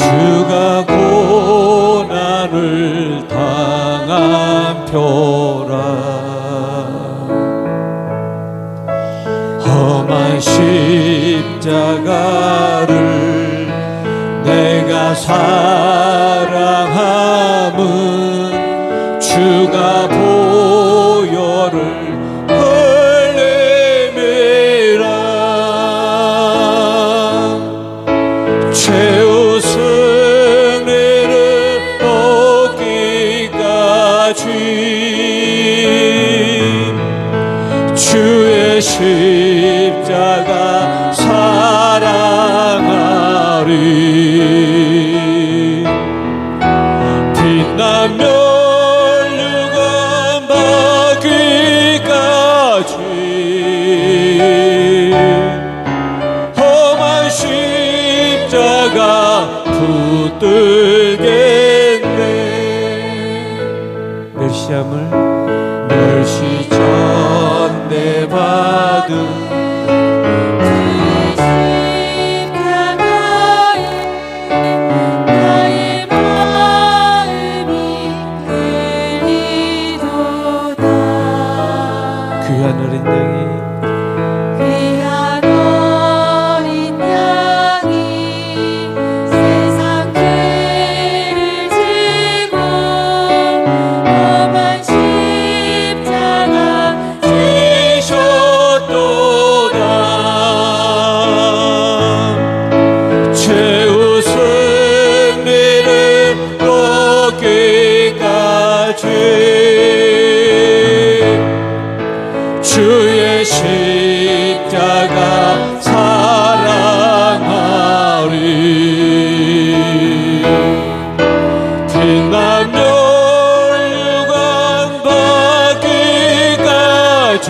주가 고난을 당한 표라. 험한 십자가를 내가 사랑함은 주가 보혈을 흘림이라. 최후 승리를 얻기까지 주의 십자가 사랑하리. 빛나며 멸류관 받기까지 험한 십자가 붙들겠네. 멸시함을 멸시 전대 받은 귀한 어린 양이 세상 죄를 지고 험한 십자가 지셨도다. 최후 승리를 얻기까지 주의 십자가 사랑하리. 빛나며 멸류관 받기까지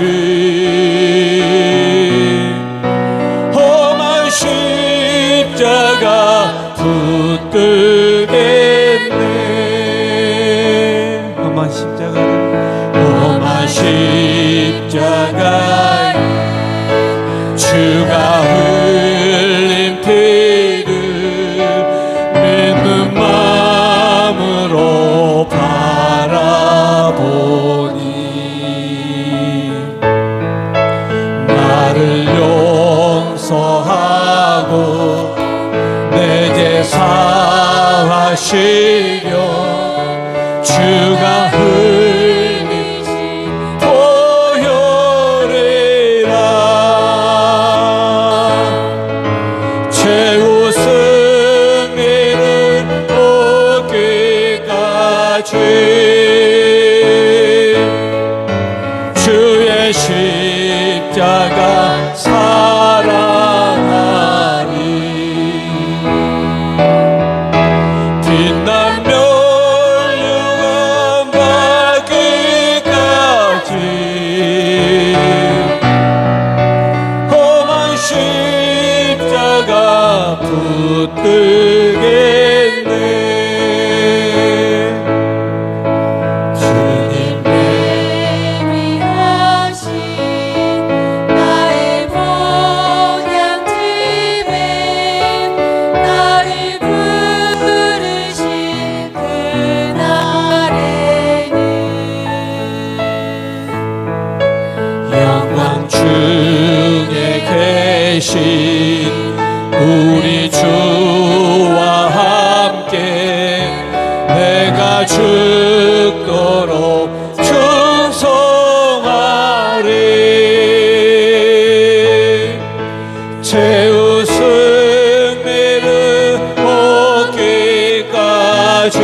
험한 십자가 붙들겠네. 험한 십자가를 험한 십자가에 주가 흘린 피를 믿는 마음으로 바라보니 나를 용서하고 내 죄 사하시려 주가 흘리신 보혈이라. 최후 승리를 얻기까지 주의 십자가 사랑하리. 빛난 멸류관 받기까지 험한 십자가 붙들겠네. 주님 예비하신 나의 본향집에 나를 부르신 그날에는 영광 중에 계신 우리 주와 함께 내가 죽도록 충성하리. 최후 승리를 얻기까지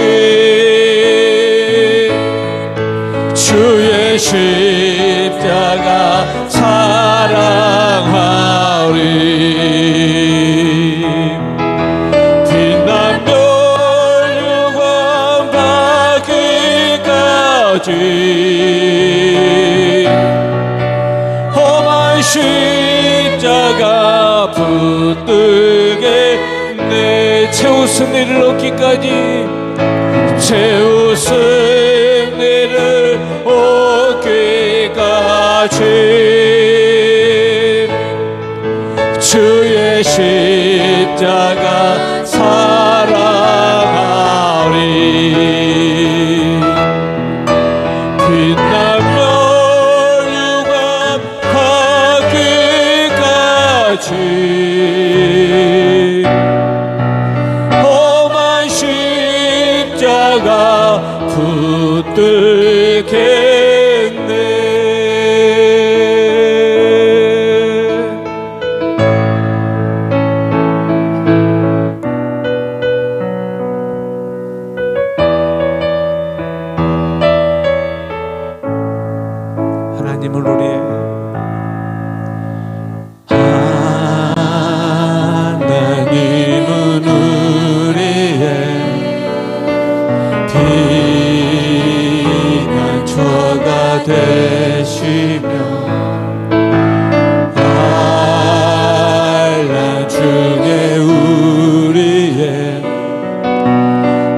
주의 십자가 사랑하리. 빛난 멸류관 받기까지 험한 십자가 붙들겠네. 최후 승리를 얻기까지 최후 승리를 얻기까지 주의 십자가 사랑 십자가 붙들겠네. 하나님을 우리의 하나님은 우리의 피난처가 되시며 환난 중에 우리의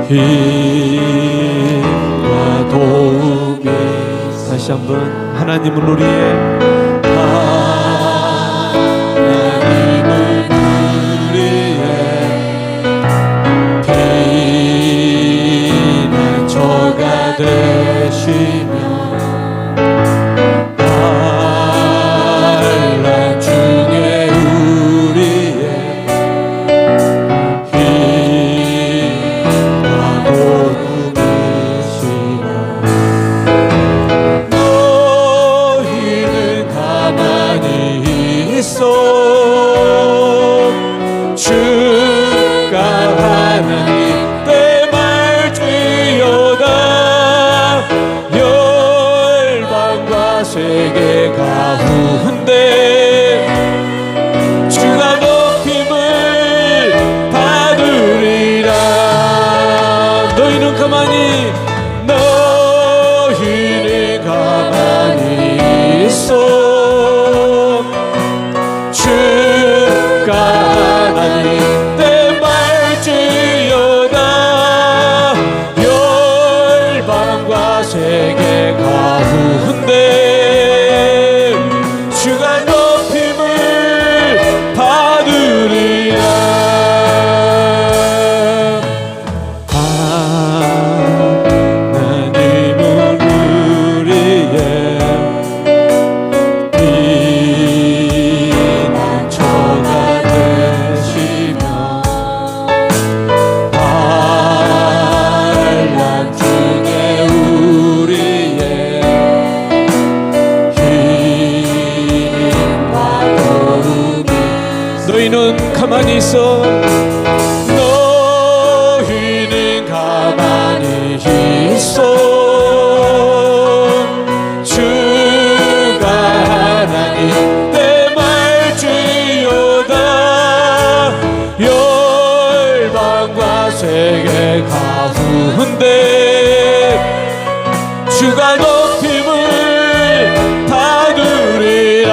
힘과 도움이. 다시 한번 하나님은 우리의 피난처가 되시며 환난 중에 우리의 힘과 도움이시라. 너희는 가만히 있어 주가 하나님 내 말 주여다. 열방과 세계 가운데 주가 높임을 받으리라. 너희는 가만히 있어 주가 하나님 내 말 주여다. 열방과 세계 가운데 주가 높임을 받으리라. 하나님은 우리의 피난처가 되시며 환난 중에 우리의 힘과 도움이. 너희는 가만히 있어 너희는 가만히 있어 주가 하나님 내 말 주여다. 열방과 세계 가운데 주가 높임을 받으리라.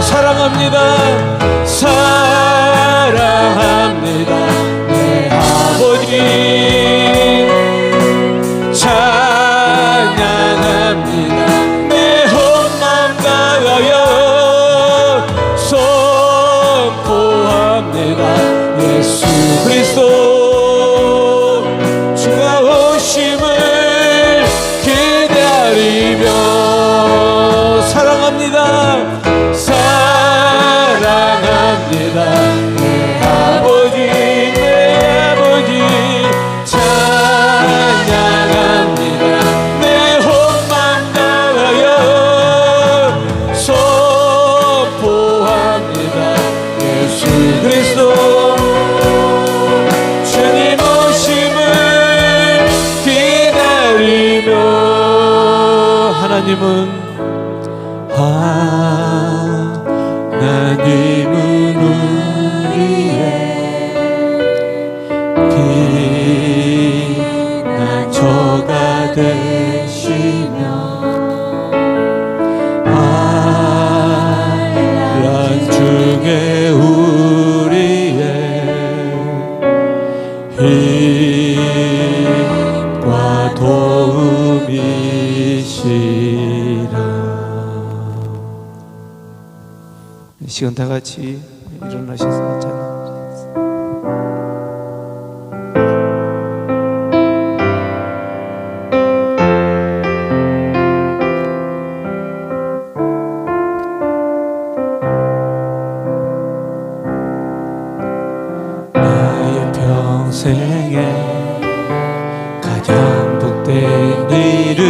사랑합니다. 사랑합니다. 내 아버지 찬양합니다. 내 혼맘 다하여 선포합니다. 예수 그리스도 주가 오심을 기다리며. 사랑합니다. 사랑합니다. 내 아버지 내 아버지 찬양합니다. 내 혼만 다하여 선포합니다. 예수 그리스도 주님 오심을 기다리며. 하나님은 우리의 피난처가 되시며 환난 중에 우리의 힘과 도움이시라. 이 시간 다 같이 일어나셔서 찬양하겠습니다. 나의 평생에 헛된 일은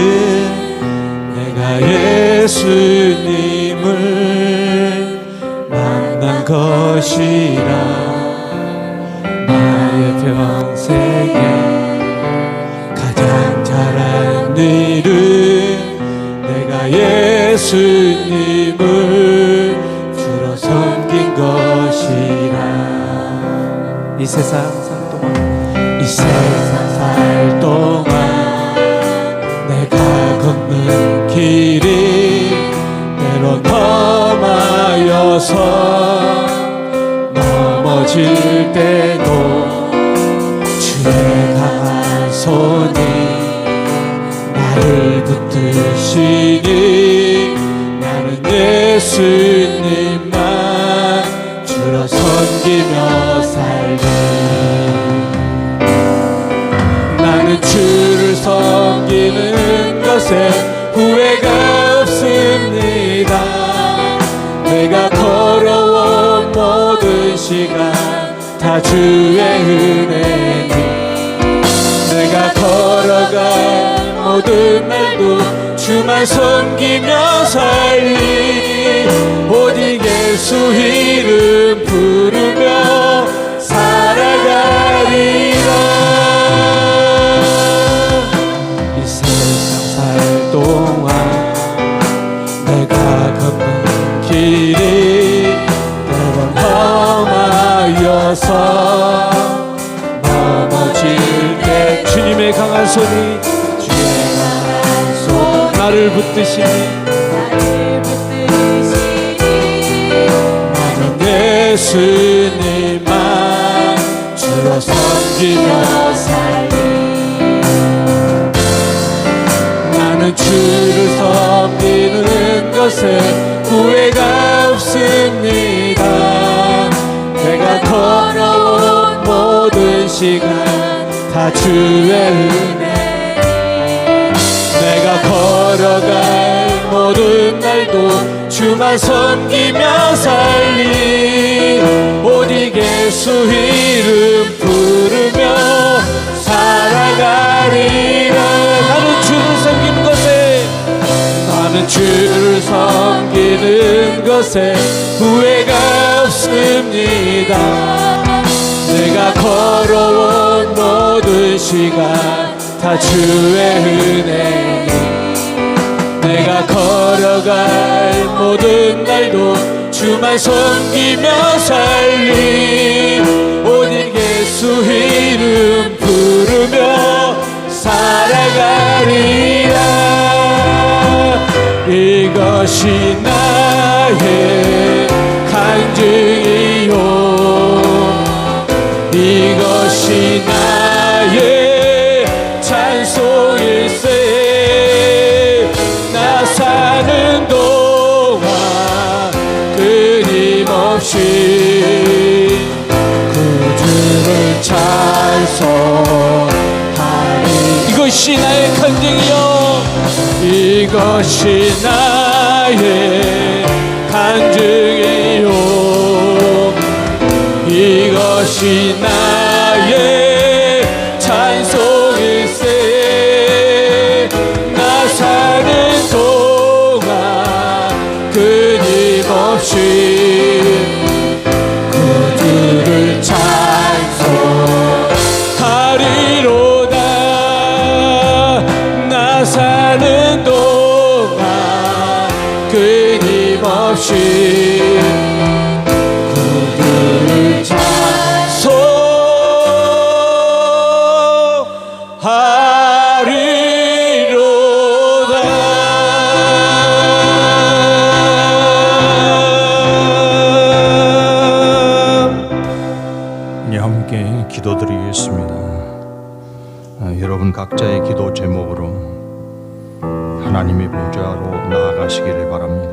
내가 예수님을 만난 것이라. 나의 평생에 가장 잘한 일은 내가 예수님을 주로 섬긴 것이라. 이 세상 살 동안 내가 걷는 길이 때로 험하여서 넘어질 때도 주의 강한 손이 나를 붙드시니 나는 예수님만 주로 섬기며 살리. 나는 주를 섬기는 것에 후회가 없습니다. 내가 걸어온 모든 시간 다 주의 은혜니 내가 걸어갈 모든 날도 주만 섬기며 살리. 오직 예수 이름 부르며 살아가리라. 이 세상 살 동안 내가 걷는 길이 때론 험하여서 넘어질 때 주님의 강한 손이 나를 붙드시니 나는 예수님만 주로 섬기며 살리. 나는 주를 섬기는 것에 후회가 없습니다. 내가 걸어온 모든 시간 다 주의 은혜 내가 걸어갈 모든 날도 주만 섬기며 살리. 오직 예수 이름 부르며 살아가리라. 나는 주를 섬기는 것에 후회가 없습니다. 내가 걸어온 모든 시간 다 주의 은혜니 내가 걸어갈 모든 날도 주만 섬기며 살리. 오직 예수 이름 부르며 살아가리라. 이것이 나의 간증이요 이것이 나의 찬송일세. 나 사는 동안 끊임없이 구주를 찬송하리. 이것이 나의 간증이요 이것이 나의 간증이요 이것이 나의 찬송일세. 나 사는 동안 끊임없이 구주를 찬송하리로다. 나 사는 동안 끊임없이 그를 찬송하리로다. 함께 기도드리겠습니다. 여러분 각자의 기도 제목으로 하나님의 보좌로 나아가시기를 바랍니다.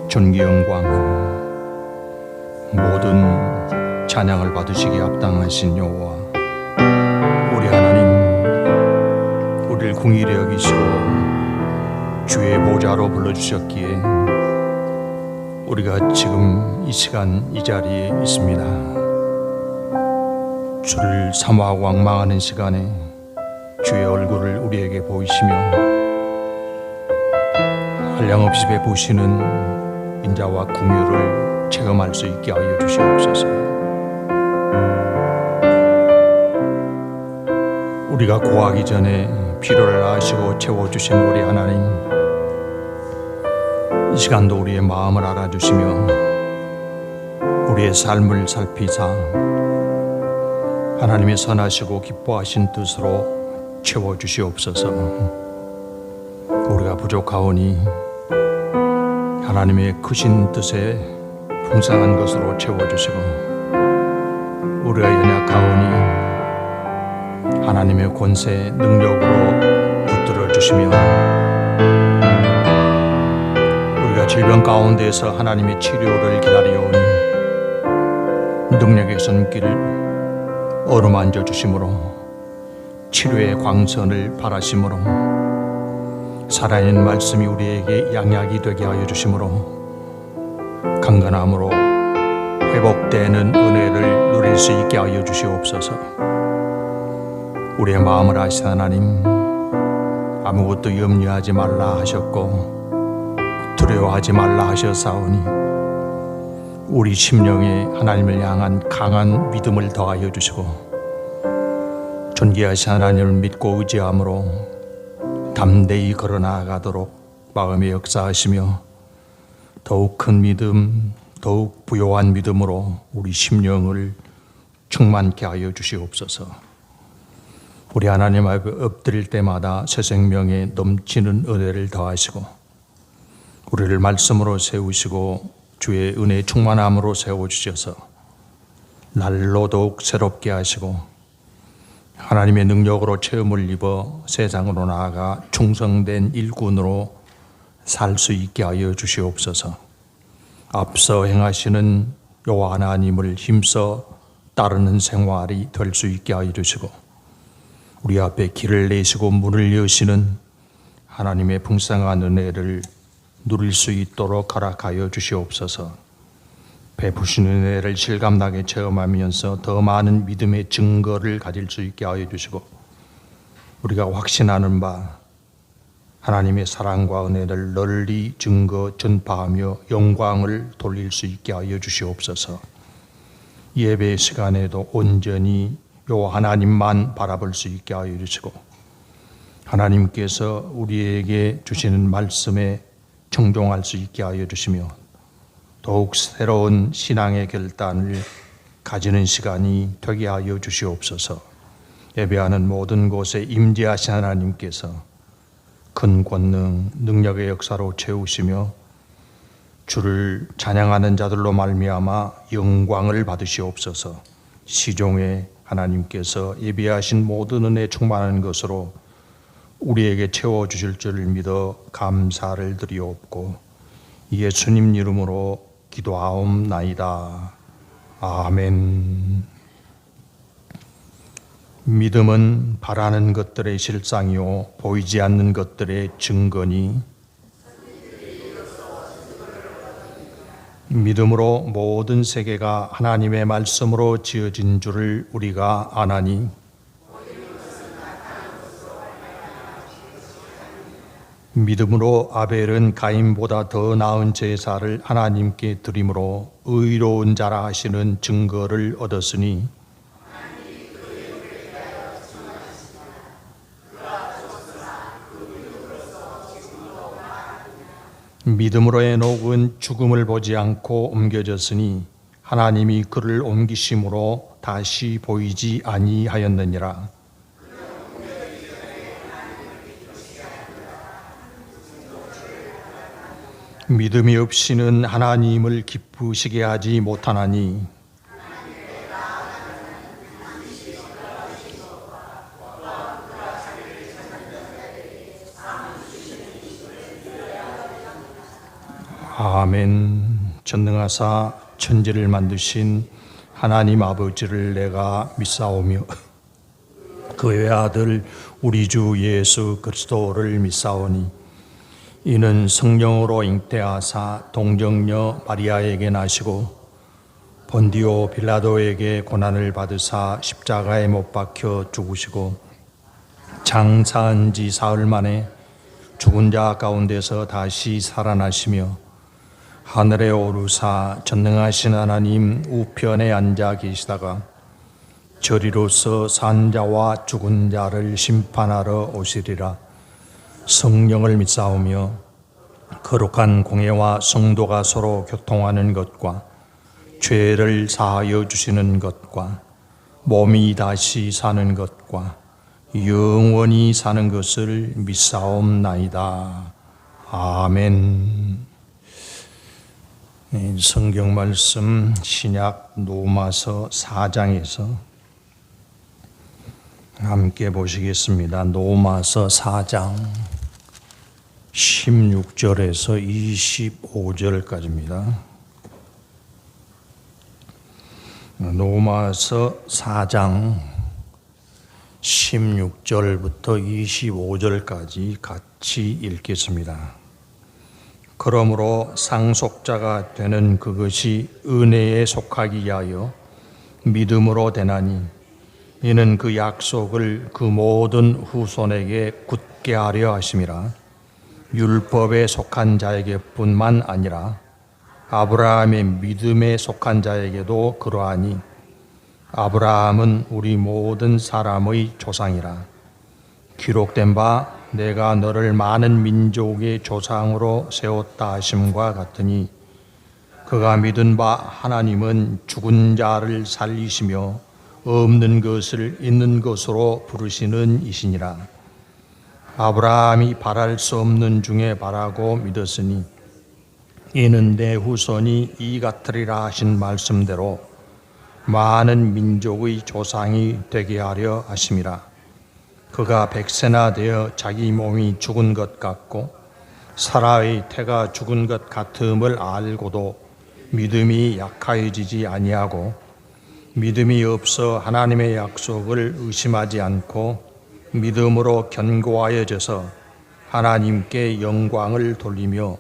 존귀 영광 모든 찬양을 받으시기에 합당하신 여호와 우리 하나님, 우리를 긍휼히 여기시고 주의 보좌로 불러주셨기에 우리가 지금 이 시간 이 자리에 있습니다. 주를 사모하고 앙망하는 시간에 주의 얼굴을 우리에게 보이시며 한량없이 베푸시는 인자와 긍휼을 체험할 수 있게 하여 주시옵소서. 우리가 고하기 전에 필요를 아시고 채워주신 우리 하나님, 이 시간도 우리의 마음을 알아주시며 우리의 삶을 살피사 하나님의 선하시고 기뻐하신 뜻으로 채워주시옵소서. 우리가 부족하오니 하나님의 크신 뜻에 풍성한 것으로 채워주시고, 우리가 연약하오니 하나님의 권세 능력으로 붙들어 주시며, 우리가 질병 가운데서 하나님의 치료를 기다려오니 능력의 손길을 어루만져 주심으로, 치료의 광선을 바라심으로, 살아있는 말씀이 우리에게 양약이 되게 하여 주심으로, 강건함으로 회복되는 은혜를 누릴 수 있게 하여 주시옵소서. 우리의 마음을 아시는 하나님, 아무것도 염려하지 말라 하셨고 두려워하지 말라 하셨사오니, 우리 심령에 하나님을 향한 강한 믿음을 더하여 주시고, 존귀하신 하나님을 믿고 의지함으로 담대히 걸어나가도록 마음에 역사하시며, 더욱 큰 믿음, 더욱 부요한 믿음으로 우리 심령을 충만케 하여 주시옵소서. 우리 하나님 앞에 엎드릴 때마다 새 생명에 넘치는 은혜를 더하시고, 우리를 말씀으로 세우시고 주의 은혜 충만함으로 세워주셔서 날로 더욱 새롭게 하시고, 하나님의 능력으로 체험을 입어 세상으로 나아가 충성된 일꾼으로 살 수 있게 하여 주시옵소서. 앞서 행하시는 여호와 하나님을 힘써 따르는 생활이 될 수 있게 하여 주시고, 우리 앞에 길을 내시고 문을 여시는 하나님의 풍성한 은혜를 누릴 수 있도록 허락하여 주시옵소서. 베푸시는 은혜를 실감나게 체험하면서 더 많은 믿음의 증거를 가질 수 있게 하여 주시고, 우리가 확신하는 바 하나님의 사랑과 은혜를 널리 증거 전파하며 영광을 돌릴 수 있게 하여 주시옵소서. 예배 시간에도 온전히 여호와 하나님만 바라볼 수 있게 하여 주시고, 하나님께서 우리에게 주시는 말씀에 청종할 수 있게 하여 주시며, 더욱 새로운 신앙의 결단을 가지는 시간이 되게 하여 주시옵소서. 예배하는 모든 곳에 임재하신 하나님께서 큰 권능, 능력의 역사로 채우시며 주를 찬양하는 자들로 말미암아 영광을 받으시옵소서. 시종에 하나님께서 예비하신 모든 은혜 충만한 것으로 우리에게 채워주실 줄을 믿어 감사를 드리옵고, 예수님 이름으로 기도하옵나이다. 아멘. 믿음은 바라는 것들의 실상이요 보이지 않는 것들의 증거니, 믿음으로 모든 세계가 하나님의 말씀으로 지어진 줄을 우리가 아나니, 믿음으로 아벨은 가인보다 더 나은 제사를 하나님께 드림으로 의로운 자라 하시는 증거를 얻었으니, 믿음으로 에녹은 죽음을 보지 않고 옮겨졌으니 하나님이 그를 옮기심으로 다시 보이지 아니하였느니라. 믿음이 없이는 하나님을 기쁘시게 하지 못하나니, 아멘. 전능하사 천지를 만드신 하나님 아버지를 내가 믿사오며 그의 아들 우리 주 예수 그리스도를 믿사오니, 이는 성령으로 잉태하사 동정녀 마리아에게 나시고 본디오 빌라도에게 고난을 받으사 십자가에 못 박혀 죽으시고 장사한 지 사흘 만에 죽은 자 가운데서 다시 살아나시며 하늘에 오르사 전능하신 하나님 우편에 앉아 계시다가 저리로서 산 자와 죽은 자를 심판하러 오시리라. 성령을 믿사오며 거룩한 공예와 성도가 서로 교통하는 것과 죄를 사하여 주시는 것과 몸이 다시 사는 것과 영원히 사는 것을 믿사옵나이다. 아멘. 성경 말씀 신약 로마서 4장에서 함께 보시겠습니다. 로마서 4장 16절에서 25절까지입니다. 로마서 4장 16절부터 25절까지 같이 읽겠습니다. 그러므로 상속자가 되는 그것이 은혜에 속하기 위하여 믿음으로 되나니 이는 그 약속을 그 모든 후손에게 굳게 하려 하심이라. 율법에 속한 자에게 뿐만 아니라 아브라함의 믿음에 속한 자에게도 그러하니 아브라함은 우리 모든 사람의 조상이라. 기록된 바 내가 너를 많은 민족의 조상으로 세웠다 하심과 같으니 그가 믿은 바 하나님은 죽은 자를 살리시며 없는 것을 있는 것으로 부르시는 이시니라. 아브라함이 바랄 수 없는 중에 바라고 믿었으니 이는 내 후손이 이 같으리라 하신 말씀대로 많은 민족의 조상이 되게 하려 하심이라. 그가 백세나 되어 자기 몸이 죽은 것 같고 사라의 태가 죽은 것 같음을 알고도 믿음이 약하여지지 아니하고 믿음이 없어 하나님의 약속을 의심하지 않고 믿음으로 견고하여져서 하나님께 영광을 돌리며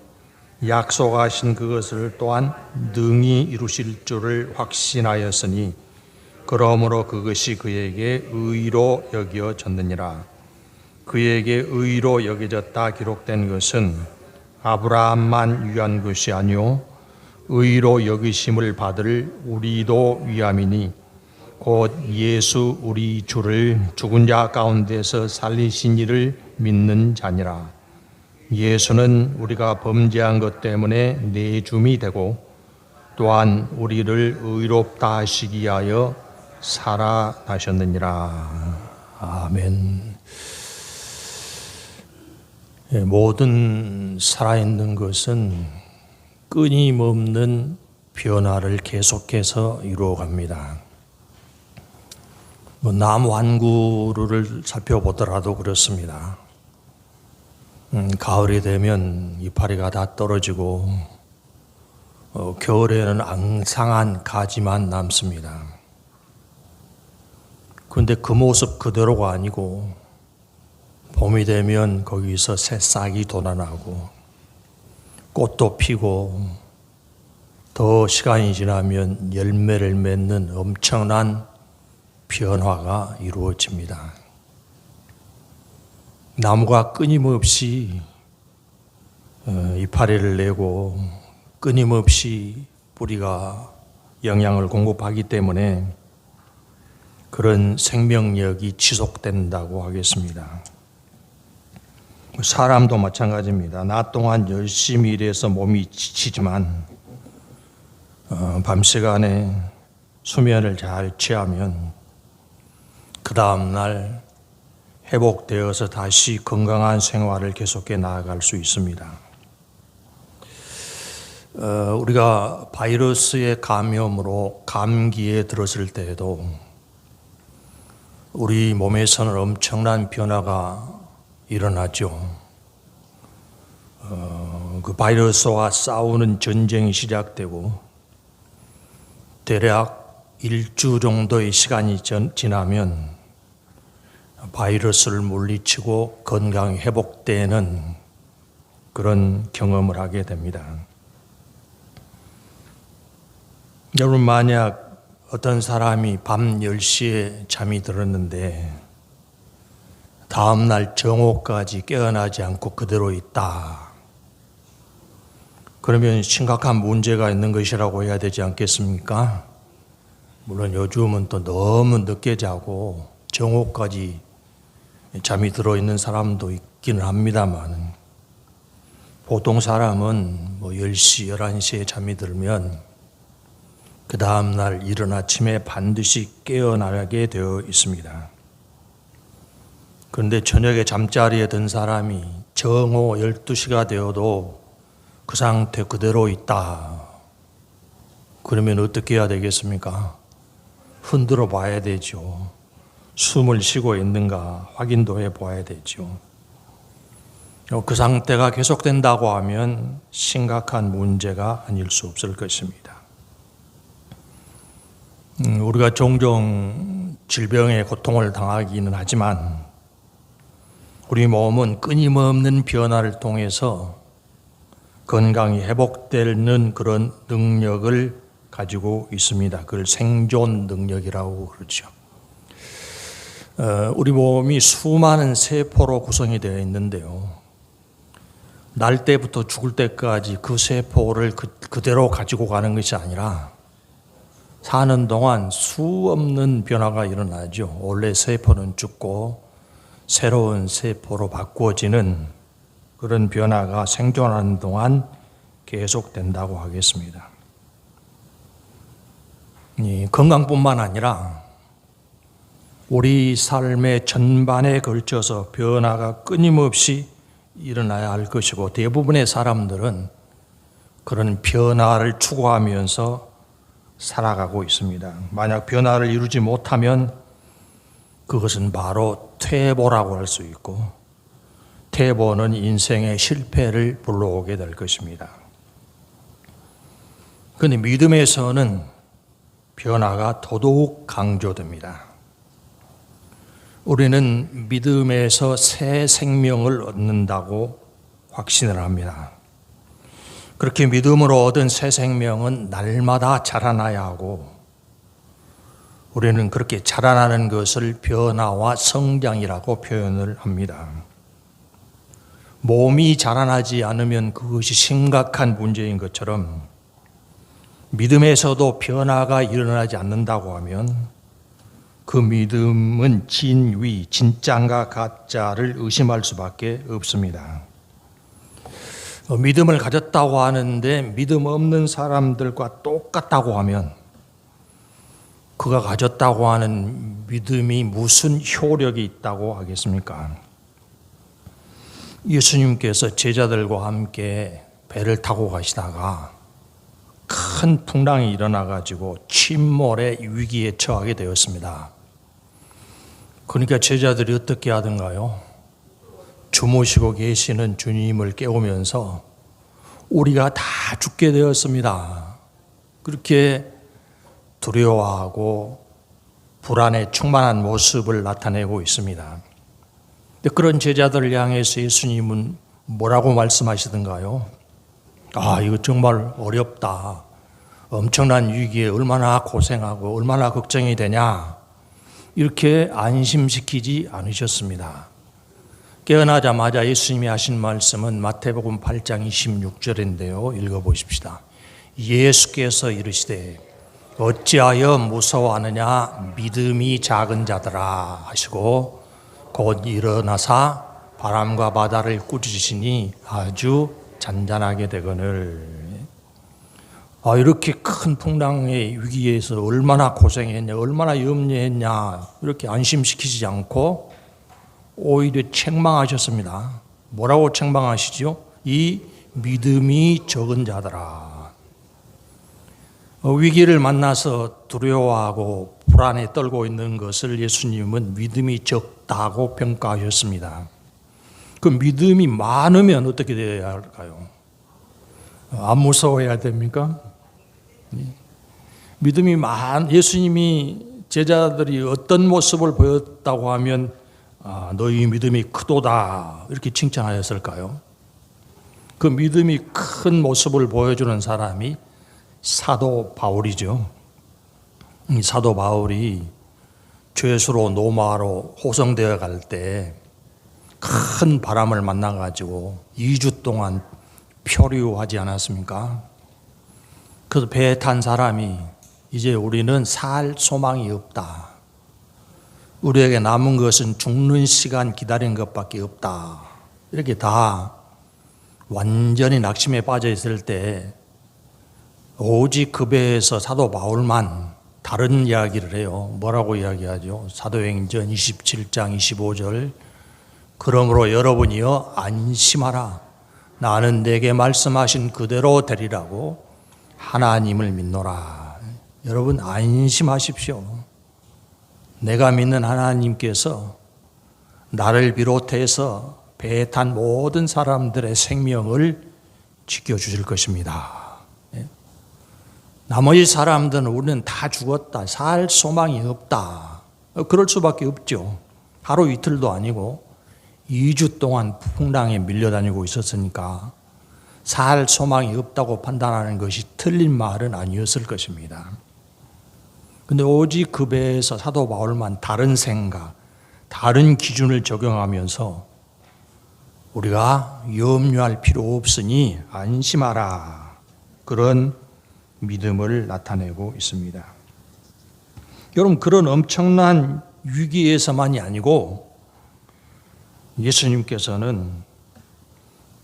약속하신 그것을 또한 능히 이루실 줄을 확신하였으니 그러므로 그것이 그에게 의로 여겨졌느니라. 그에게 의로 여겨졌다 기록된 것은 아브라함만 위한 것이 아니요 의로 여기심을 받을 우리도 위함이니 곧 예수 우리 주를 죽은 자 가운데서 살리신 이를 믿는 자니라. 예수는 우리가 범죄한 것 때문에 내줌이 되고 또한 우리를 의롭다 하시기 위하여 살아나셨느니라. 아멘. 모든 살아있는 것은 끊임없는 변화를 계속해서 이루어갑니다. 나무 한 그루를 살펴보더라도 그렇습니다. 가을이 되면 이파리가 다 떨어지고 겨울에는 앙상한 가지만 남습니다. 그런데 그 모습 그대로가 아니고 봄이 되면 거기서 새싹이 돋아나고 꽃도 피고 더 시간이 지나면 열매를 맺는 엄청난 변화가 이루어집니다. 나무가 끊임없이 이파리를 내고 끊임없이 뿌리가 영양을 공급하기 때문에 그런 생명력이 지속된다고 하겠습니다. 사람도 마찬가지입니다. 낮 동안 열심히 일해서 몸이 지치지만 밤시간에 수면을 잘 취하면 그 다음날 회복되어서 다시 건강한 생활을 계속해 나아갈 수 있습니다. 우리가 바이러스의 감염으로 감기에 들었을 때에도 우리 몸에서는 엄청난 변화가 일어나죠. 그 바이러스와 싸우는 전쟁이 시작되고 대략 일주 정도의 시간이 지나면 바이러스를 물리치고 건강이 회복되는 그런 경험을 하게 됩니다. 여러분, 만약 어떤 사람이 밤 10시에 잠이 들었는데 다음날 정오까지 깨어나지 않고 그대로 있다. 그러면 심각한 문제가 있는 것이라고 해야 되지 않겠습니까? 물론 요즘은 또 너무 늦게 자고 정오까지 잠이 들어있는 사람도 있기는 합니다만, 보통 사람은 10시, 11시에 잠이 들면 그 다음날 이른 아침에 반드시 깨어나게 되어 있습니다. 그런데 저녁에 잠자리에 든 사람이 정오 12시가 되어도 그 상태 그대로 있다. 그러면 어떻게 해야 되겠습니까? 흔들어 봐야 되죠. 숨을 쉬고 있는가 확인도 해 봐야 되죠. 그 상태가 계속된다고 하면 심각한 문제가 아닐 수 없을 것입니다. 우리가 종종 질병의 고통을 당하기는 하지만 우리 몸은 끊임없는 변화를 통해서 건강이 회복되는 그런 능력을 가지고 있습니다. 그걸 생존 능력이라고 그러죠. 우리 몸이 수많은 세포로 구성이 되어 있는데요. 날 때부터 죽을 때까지 그 세포를 그대로 가지고 가는 것이 아니라 사는 동안 수없는 변화가 일어나죠. 원래 세포는 죽고 새로운 세포로 바꾸어지는 그런 변화가 생존하는 동안 계속된다고 하겠습니다. 건강뿐만 아니라 우리 삶의 전반에 걸쳐서 변화가 끊임없이 일어나야 할 것이고, 대부분의 사람들은 그런 변화를 추구하면서 살아가고 있습니다. 만약 변화를 이루지 못하면 그것은 바로 퇴보라고 할 수 있고, 퇴보는 인생의 실패를 불러오게 될 것입니다. 그런데 믿음에서는 변화가 더더욱 강조됩니다. 우리는 믿음에서 새 생명을 얻는다고 확신을 합니다. 그렇게 믿음으로 얻은 새 생명은 날마다 자라나야 하고, 우리는 그렇게 자라나는 것을 변화와 성장이라고 표현을 합니다. 몸이 자라나지 않으면 그것이 심각한 문제인 것처럼 믿음에서도 변화가 일어나지 않는다고 하면 그 믿음은 진위, 진짜인가 가짜를 의심할 수밖에 없습니다. 믿음을 가졌다고 하는데 믿음 없는 사람들과 똑같다고 하면 그가 가졌다고 하는 믿음이 무슨 효력이 있다고 하겠습니까? 예수님께서 제자들과 함께 배를 타고 가시다가 큰 풍랑이 일어나가지고 침몰의 위기에 처하게 되었습니다. 그러니까 제자들이 어떻게 하던가요? 주무시고 계시는 주님을 깨우면서 우리가 다 죽게 되었습니다. 그렇게 두려워하고 불안에 충만한 모습을 나타내고 있습니다. 그런 제자들을 향해서 예수님은 뭐라고 말씀하시던가요? 이거 정말 어렵다. 엄청난 위기에 얼마나 고생하고 얼마나 걱정이 되냐. 이렇게 안심시키지 않으셨습니다. 깨어나자마자 예수님이 하신 말씀은 마태복음 8장 26절인데요. 읽어보십시다. 예수께서 이르시되 어찌하여 무서워하느냐 믿음이 작은 자들아 하시고 곧 일어나사 바람과 바다를 꾸짖으시니 아주 잔잔하게 되거늘. 이렇게 큰 풍랑의 위기에서 얼마나 고생했냐, 얼마나 염려했냐, 이렇게 안심시키지 않고 오히려 책망하셨습니다. 뭐라고 책망하시죠? 이 믿음이 적은 자들아. 위기를 만나서 두려워하고 불안에 떨고 있는 것을 예수님은 믿음이 적다고 평가하셨습니다. 그 믿음이 많으면 어떻게 되어야 할까요? 안 무서워해야 됩니까? 믿음이 예수님이 제자들이 어떤 모습을 보였다고 하면 너희 믿음이 크도다 이렇게 칭찬하였을까요? 그 믿음이 큰 모습을 보여주는 사람이 사도 바울이죠. 이 사도 바울이 죄수로 로마로 호송되어 갈 때 큰 바람을 만나가지고 2주 동안 표류하지 않았습니까? 그래서 배에 탄 사람이 이제 우리는 살 소망이 없다. 우리에게 남은 것은 죽는 시간 기다리는 것밖에 없다. 이렇게 다 완전히 낙심에 빠져 있을 때 오직 그 배에서 사도 바울만 다른 이야기를 해요. 뭐라고 이야기하죠? 사도행전 27장 25절. 그러므로 여러분이여 안심하라. 나는 내게 말씀하신 그대로 되리라고 하나님을 믿노라. 여러분 안심하십시오. 내가 믿는 하나님께서 나를 비롯해서 배에 탄 모든 사람들의 생명을 지켜주실 것입니다. 나머지 사람들은 우리는 다 죽었다. 살 소망이 없다. 그럴 수밖에 없죠. 하루 이틀도 아니고 2주 동안 풍랑에 밀려다니고 있었으니까 살 소망이 없다고 판단하는 것이 틀린 말은 아니었을 것입니다. 근데 오직 그 배에서 사도 바울만 다른 생각, 다른 기준을 적용하면서 우리가 염려할 필요 없으니 안심하라. 그런 믿음을 나타내고 있습니다. 여러분, 그런 엄청난 위기에서만이 아니고 예수님께서는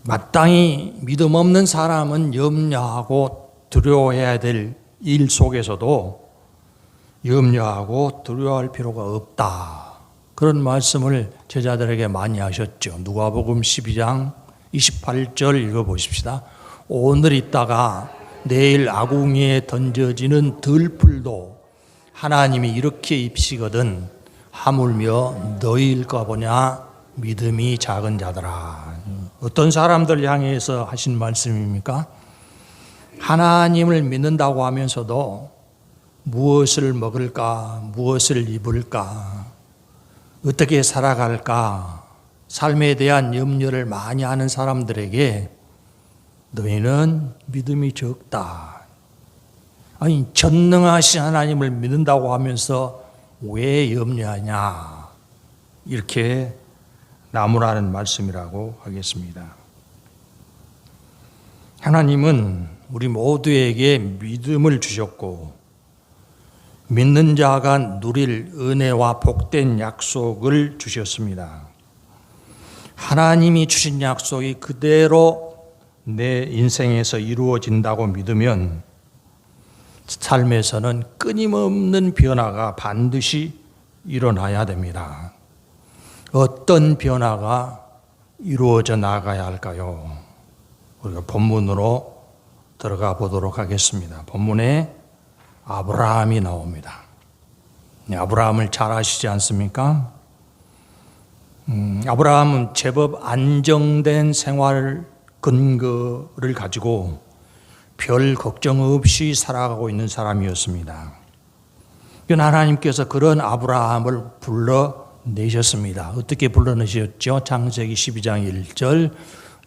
마땅히 믿음 없는 사람은 염려하고 두려워해야 될 일 속에서도 염려하고 두려워할 필요가 없다. 그런 말씀을 제자들에게 많이 하셨죠. 누가복음 12장 28절 읽어보십시다. 오늘 있다가 내일 아궁이에 던져지는 들풀도 하나님이 이렇게 입히거든 하물며 너희일까 보냐 믿음이 작은 자들아. 어떤 사람들 향해서 하신 말씀입니까? 하나님을 믿는다고 하면서도 무엇을 먹을까, 무엇을 입을까, 어떻게 살아갈까, 삶에 대한 염려를 많이 하는 사람들에게 너희는 믿음이 적다. 아니, 전능하신 하나님을 믿는다고 하면서 왜 염려하냐. 이렇게 나무라는 말씀이라고 하겠습니다. 하나님은 우리 모두에게 믿음을 주셨고 믿는 자가 누릴 은혜와 복된 약속을 주셨습니다. 하나님이 주신 약속이 그대로 내 인생에서 이루어진다고 믿으면 삶에서는 끊임없는 변화가 반드시 일어나야 됩니다. 어떤 변화가 이루어져 나가야 할까요? 우리가 본문으로 들어가 보도록 하겠습니다. 본문에 아브라함이 나옵니다. 아브라함을 잘 아시지 않습니까? 아브라함은 제법 안정된 생활 근거를 가지고 별 걱정 없이 살아가고 있는 사람이었습니다. 하나님께서 그런 아브라함을 불러내셨습니다. 어떻게 불러내셨죠? 창세기 12장 1절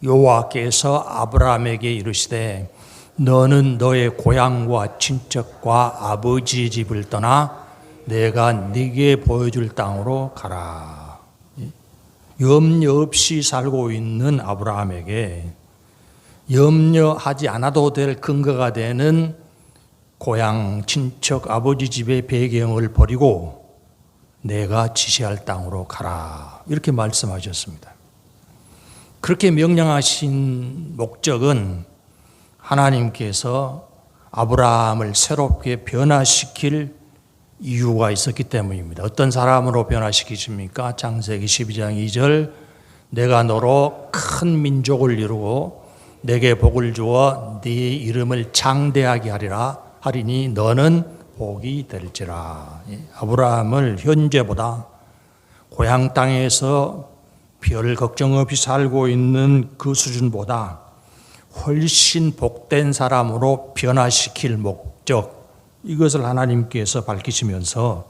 여호와께서 아브라함에게 이르시되 너는 너의 고향과 친척과 아버지 집을 떠나 내가 네게 보여줄 땅으로 가라. 염려 없이 살고 있는 아브라함에게 염려하지 않아도 될 근거가 되는 고향, 친척, 아버지 집의 배경을 버리고 내가 지시할 땅으로 가라. 이렇게 말씀하셨습니다. 그렇게 명령하신 목적은 하나님께서 아브라함을 새롭게 변화시킬 이유가 있었기 때문입니다. 어떤 사람으로 변화시키십니까? 창세기 12장 2절 내가 너로 큰 민족을 이루고 내게 복을 주어 네 이름을 장대하게 하리니 너는 복이 될지라. 아브라함을 현재보다 고향 땅에서 별 걱정 없이 살고 있는 그 수준보다 훨씬 복된 사람으로 변화시킬 목적, 이것을 하나님께서 밝히시면서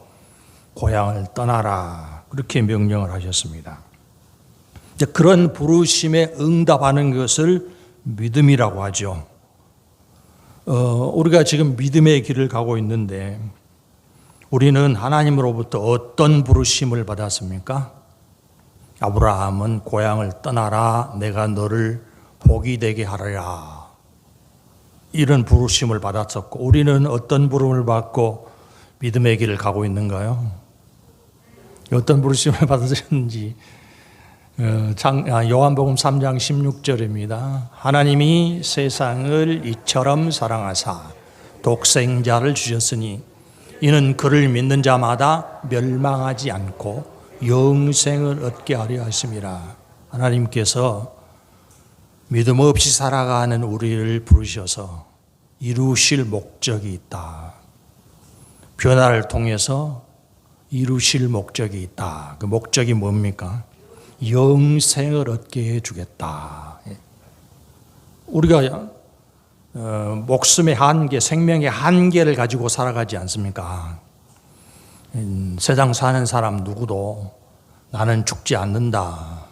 고향을 떠나라 그렇게 명령을 하셨습니다. 그런 부르심에 응답하는 것을 믿음이라고 하죠. 우리가 지금 믿음의 길을 가고 있는데 우리는 하나님으로부터 어떤 부르심을 받았습니까? 아브라함은 고향을 떠나라, 내가 너를 복이 되게 하리라. 이런 부르심을 받았었고, 우리는 어떤 부름을 받고 믿음의 길을 가고 있는가요? 어떤 부르심을 받으셨는지 요한복음 3장 16절입니다. 하나님이 세상을 이처럼 사랑하사 독생자를 주셨으니 이는 그를 믿는 자마다 멸망하지 않고 영생을 얻게 하려 하심이라. 하나님께서 믿음 없이 살아가는 우리를 부르셔서 이루실 목적이 있다. 변화를 통해서 이루실 목적이 있다. 그 목적이 뭡니까? 영생을 얻게 해주겠다. 우리가 목숨의 한계, 생명의 한계를 가지고 살아가지 않습니까? 세상 사는 사람 누구도 나는 죽지 않는다.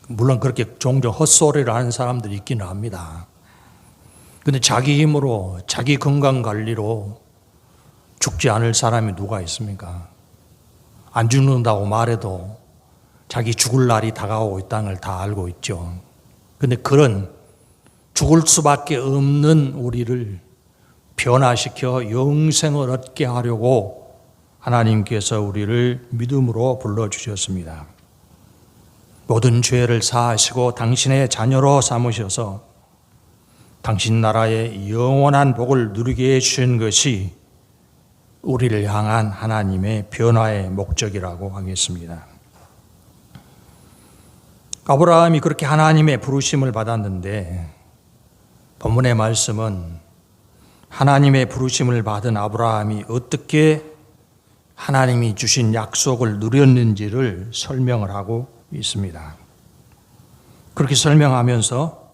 물론 그렇게 종종 헛소리를 하는 사람들이 있기는 합니다. 그런데 자기 힘으로, 자기 건강 관리로 죽지 않을 사람이 누가 있습니까? 안 죽는다고 말해도 자기 죽을 날이 다가오고 있다는 걸 다 알고 있죠. 그런데 그런 죽을 수밖에 없는 우리를 변화시켜 영생을 얻게 하려고 하나님께서 우리를 믿음으로 불러주셨습니다. 모든 죄를 사하시고 당신의 자녀로 삼으셔서 당신 나라의 영원한 복을 누리게 해주신 것이 우리를 향한 하나님의 변화의 목적이라고 하겠습니다. 아브라함이 그렇게 하나님의 부르심을 받았는데 본문의 말씀은 하나님의 부르심을 받은 아브라함이 어떻게 하나님이 주신 약속을 누렸는지를 설명을 하고 있습니다. 그렇게 설명하면서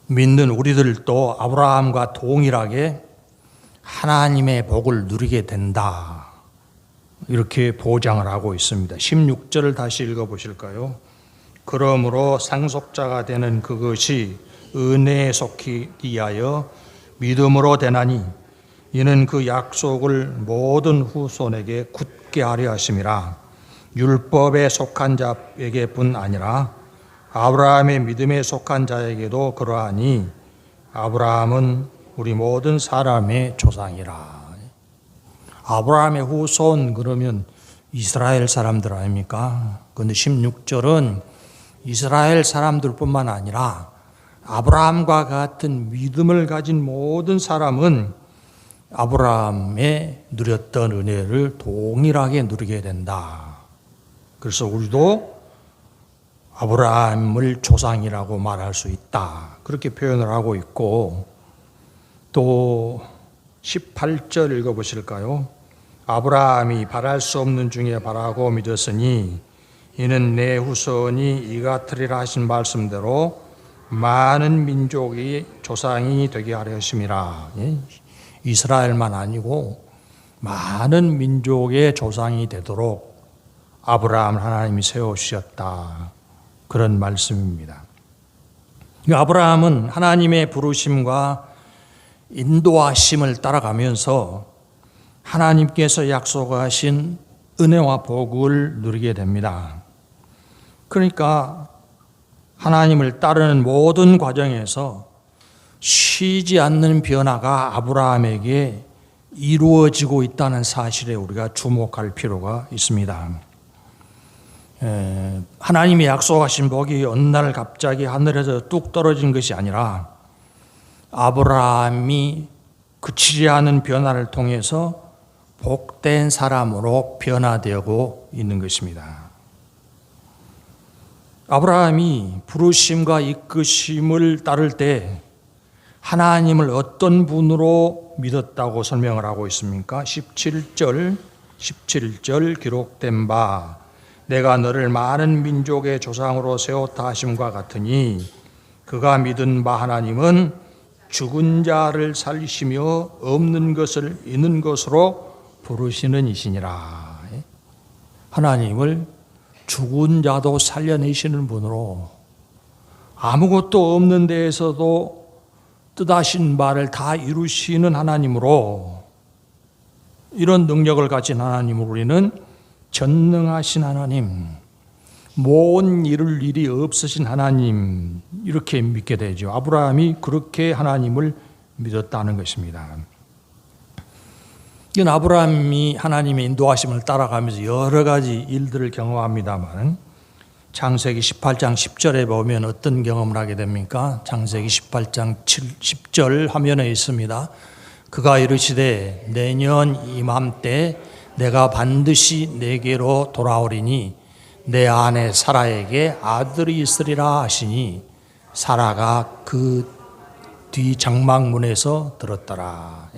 믿는 우리들도 아브라함과 동일하게 하나님의 복을 누리게 된다. 이렇게 보장을 하고 있습니다. 16절을 다시 읽어보실까요? 그러므로 상속자가 되는 그것이 은혜에 속히 위하여 믿음으로 되나니 이는 그 약속을 모든 후손에게 굳게 하려 하심이라. 율법에 속한 자에게뿐 아니라 아브라함의 믿음에 속한 자에게도 그러하니 아브라함은 우리 모든 사람의 조상이라. 아브라함의 후손 그러면 이스라엘 사람들 아닙니까? 그런데 16절은 이스라엘 사람들뿐만 아니라 아브라함과 같은 믿음을 가진 모든 사람은 아브라함의 누렸던 은혜를 동일하게 누리게 된다. 그래서 우리도 아브라함을 조상이라고 말할 수 있다. 그렇게 표현을 하고 있고, 또 18절 읽어보실까요? 아브라함이 바랄 수 없는 중에 바라고 믿었으니 이는 내 후손이 이 같으리라 하신 말씀대로 많은 민족이 조상이 되게 하려 하심이라. 이스라엘만 아니고 많은 민족의 조상이 되도록 아브라함을 하나님이 세워주셨다. 그런 말씀입니다. 아브라함은 하나님의 부르심과 인도하심을 따라가면서 하나님께서 약속하신 은혜와 복을 누리게 됩니다. 그러니까 하나님을 따르는 모든 과정에서 쉬지 않는 변화가 아브라함에게 이루어지고 있다는 사실에 우리가 주목할 필요가 있습니다. 하나님이 약속하신 복이 어느 날 갑자기 하늘에서 뚝 떨어진 것이 아니라 아브라함이 그치지 않은 변화를 통해서 복된 사람으로 변화되고 있는 것입니다. 아브라함이 부르심과 이끄심을 따를 때 하나님을 어떤 분으로 믿었다고 설명을 하고 있습니까? 17절 기록된 바 내가 너를 많은 민족의 조상으로 세웠다 하심과 같으니 그가 믿은 바 하나님은 죽은 자를 살리시며 없는 것을 있는 것으로 부르시는 이시니라. 하나님을 죽은 자도 살려내시는 분으로 아무것도 없는 데에서도 뜻하신 바를 다 이루시는 하나님으로 이런 능력을 가진 하나님을 우리는 전능하신 하나님, 못 이룰 일이 없으신 하나님, 이렇게 믿게 되죠. 아브라함이 그렇게 하나님을 믿었다는 것입니다. 이건 아브라함이 하나님의 인도하심을 따라가면서 여러 가지 일들을 경험합니다만, 창세기 18장 10절에 보면 어떤 경험을 하게 됩니까? 창세기 18장 10절 화면에 있습니다. 그가 이르시되 내년 이맘때 내가 반드시 내게로 돌아오리니 내 아내 사라에게 아들이 있으리라 하시니 사라가 그 뒤 장막문에서 들었더라.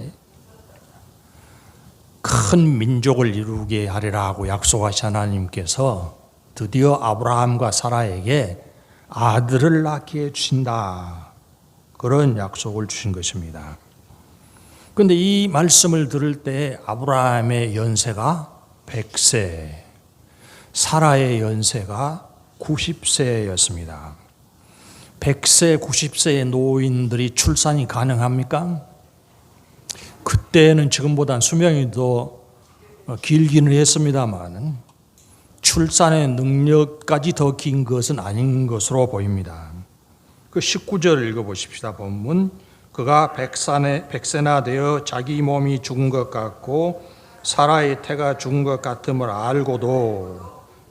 큰 민족을 이루게 하리라 하고 약속하신 하나님께서 드디어 아브라함과 사라에게 아들을 낳게 해주신다. 그런 약속을 주신 것입니다. 그런데 이 말씀을 들을 때 아브라함의 연세가 100세, 사라의 연세가 90세였습니다. 100세, 90세의 노인들이 출산이 가능합니까? 그때는 지금보다 수명이 더 길기는 했습니다만 출산의 능력까지 더 긴 것은 아닌 것으로 보입니다. 그 19절을 읽어보십시다. 본문. 그가 100세나 되어 자기 몸이 죽은 것 같고 사라의 태가 죽은 것 같음을 알고도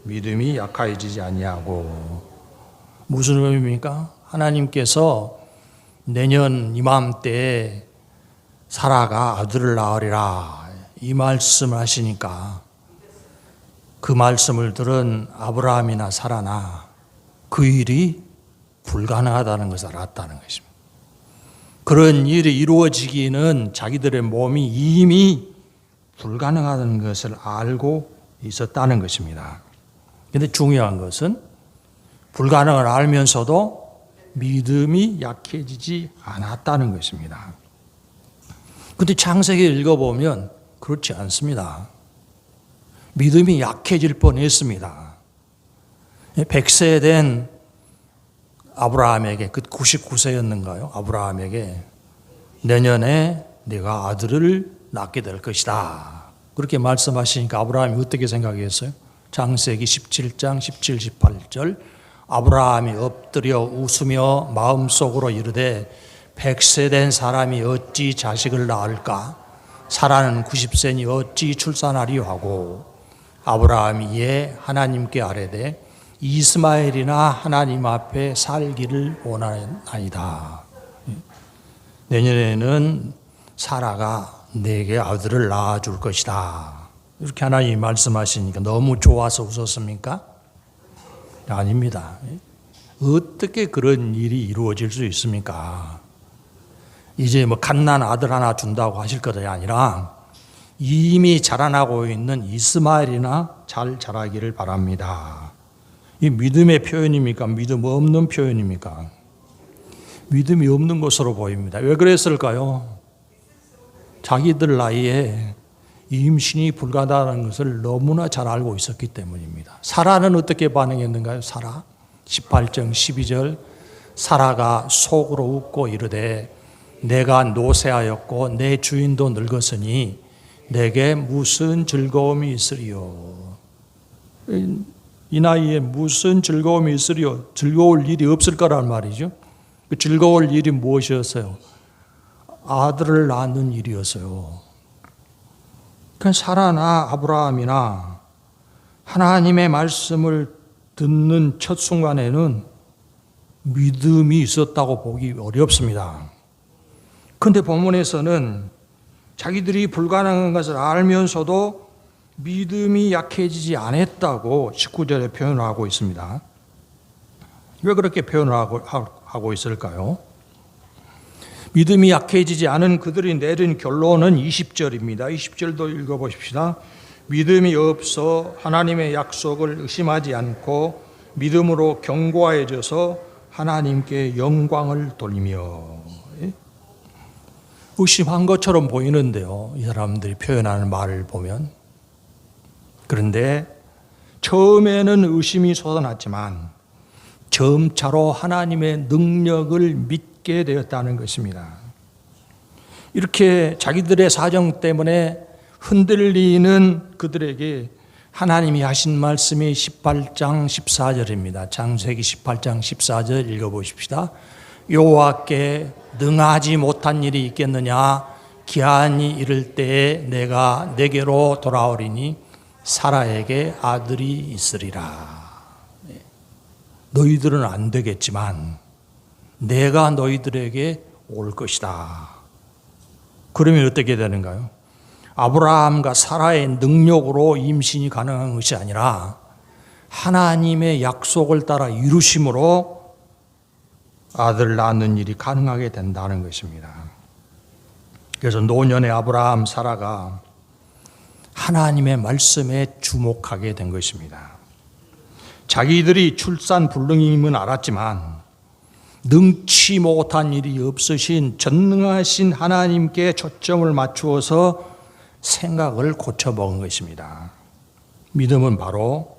믿음이 약해지지 아니하고. 무슨 의미입니까? 하나님께서 내년 이맘때에 사라가 아들을 낳으리라 이 말씀을 하시니까 그 말씀을 들은 아브라함이나 사라나 그 일이 불가능하다는 것을 알았다는 것입니다. 그런 일이 이루어지기는 자기들의 몸이 이미 불가능하다는 것을 알고 있었다는 것입니다. 그런데 중요한 것은 불가능을 알면서도 믿음이 약해지지 않았다는 것입니다. 그런데 창세기를 읽어보면 그렇지 않습니다. 믿음이 약해질 뻔했습니다. 100세 된 아브라함에게, 그 99세였는가요? 아브라함에게 내년에 네가 아들을 낳게 될 것이다. 그렇게 말씀하시니까 아브라함이 어떻게 생각했어요? 창세기 17장 17, 18절 아브라함이 엎드려 웃으며 마음속으로 이르되 100세 된 사람이 어찌 자식을 낳을까? 사라는 90세니 어찌 출산하리요 하고 아브라함이 이에 하나님께 아뢰되 이스마엘이나 하나님 앞에 살기를 원하나이다. 내년에는 사라가 내게 아들을 낳아줄 것이다. 이렇게 하나님이 말씀하시니까 너무 좋아서 웃었습니까? 아닙니다. 어떻게 그런 일이 이루어질 수 있습니까? 이제 뭐 갓난 아들 하나 준다고 하실 것이 아니라 이미 자라나고 있는 이스마엘이나 잘 자라기를 바랍니다. 이 믿음의 표현입니까? 믿음 없는 표현입니까? 믿음이 없는 것으로 보입니다. 왜 그랬을까요? 자기들 나이에 임신이 불가능하다는 것을 너무나 잘 알고 있었기 때문입니다. 사라는 어떻게 반응했는가요? 사라 18장 12절 사라가 속으로 웃고 이르되 내가 노쇠하였고 내 주인도 늙었으니 내게 무슨 즐거움이 있으리요. 이 나이에 무슨 즐거움이 있으리요. 즐거울 일이 없을 거란 말이죠. 그 즐거울 일이 무엇이었어요? 아들을 낳는 일이었어요. 그러니까 사라나 아브라함이나 하나님의 말씀을 듣는 첫 순간에는 믿음이 있었다고 보기 어렵습니다. 그런데 본문에서는 자기들이 불가능한 것을 알면서도 믿음이 약해지지 않았다고 19절에 표현을 하고 있습니다. 왜 그렇게 표현을 하고 있을까요? 믿음이 약해지지 않은 그들이 내린 결론은 20절입니다. 20절도 읽어보십시다. 믿음이 없어 하나님의 약속을 의심하지 않고 믿음으로 견고해져서 하나님께 영광을 돌리며. 의심한 것처럼 보이는데요, 이 사람들이 표현하는 말을 보면. 그런데 처음에는 의심이 솟아났지만 점차로 하나님의 능력을 믿게 되었다는 것입니다. 이렇게 자기들의 사정 때문에 흔들리는 그들에게 하나님이 하신 말씀이 18장 14절입니다. 창세기 18장 14절 읽어보십시다. 여호와께 능하지 못한 일이 있겠느냐? 기한이 이를 때에 내가 내게로 돌아오리니 사라에게 아들이 있으리라. 너희들은 안 되겠지만 내가 너희들에게 올 것이다. 그러면 어떻게 되는가요? 아브라함과 사라의 능력으로 임신이 가능한 것이 아니라 하나님의 약속을 따라 이루심으로 아들을 낳는 일이 가능하게 된다는 것입니다. 그래서 노년의 아브라함, 사라가 하나님의 말씀에 주목하게 된 것입니다. 자기들이 출산 불능임은 알았지만 능치 못한 일이 없으신 전능하신 하나님께 초점을 맞추어서 생각을 고쳐먹은 것입니다. 믿음은 바로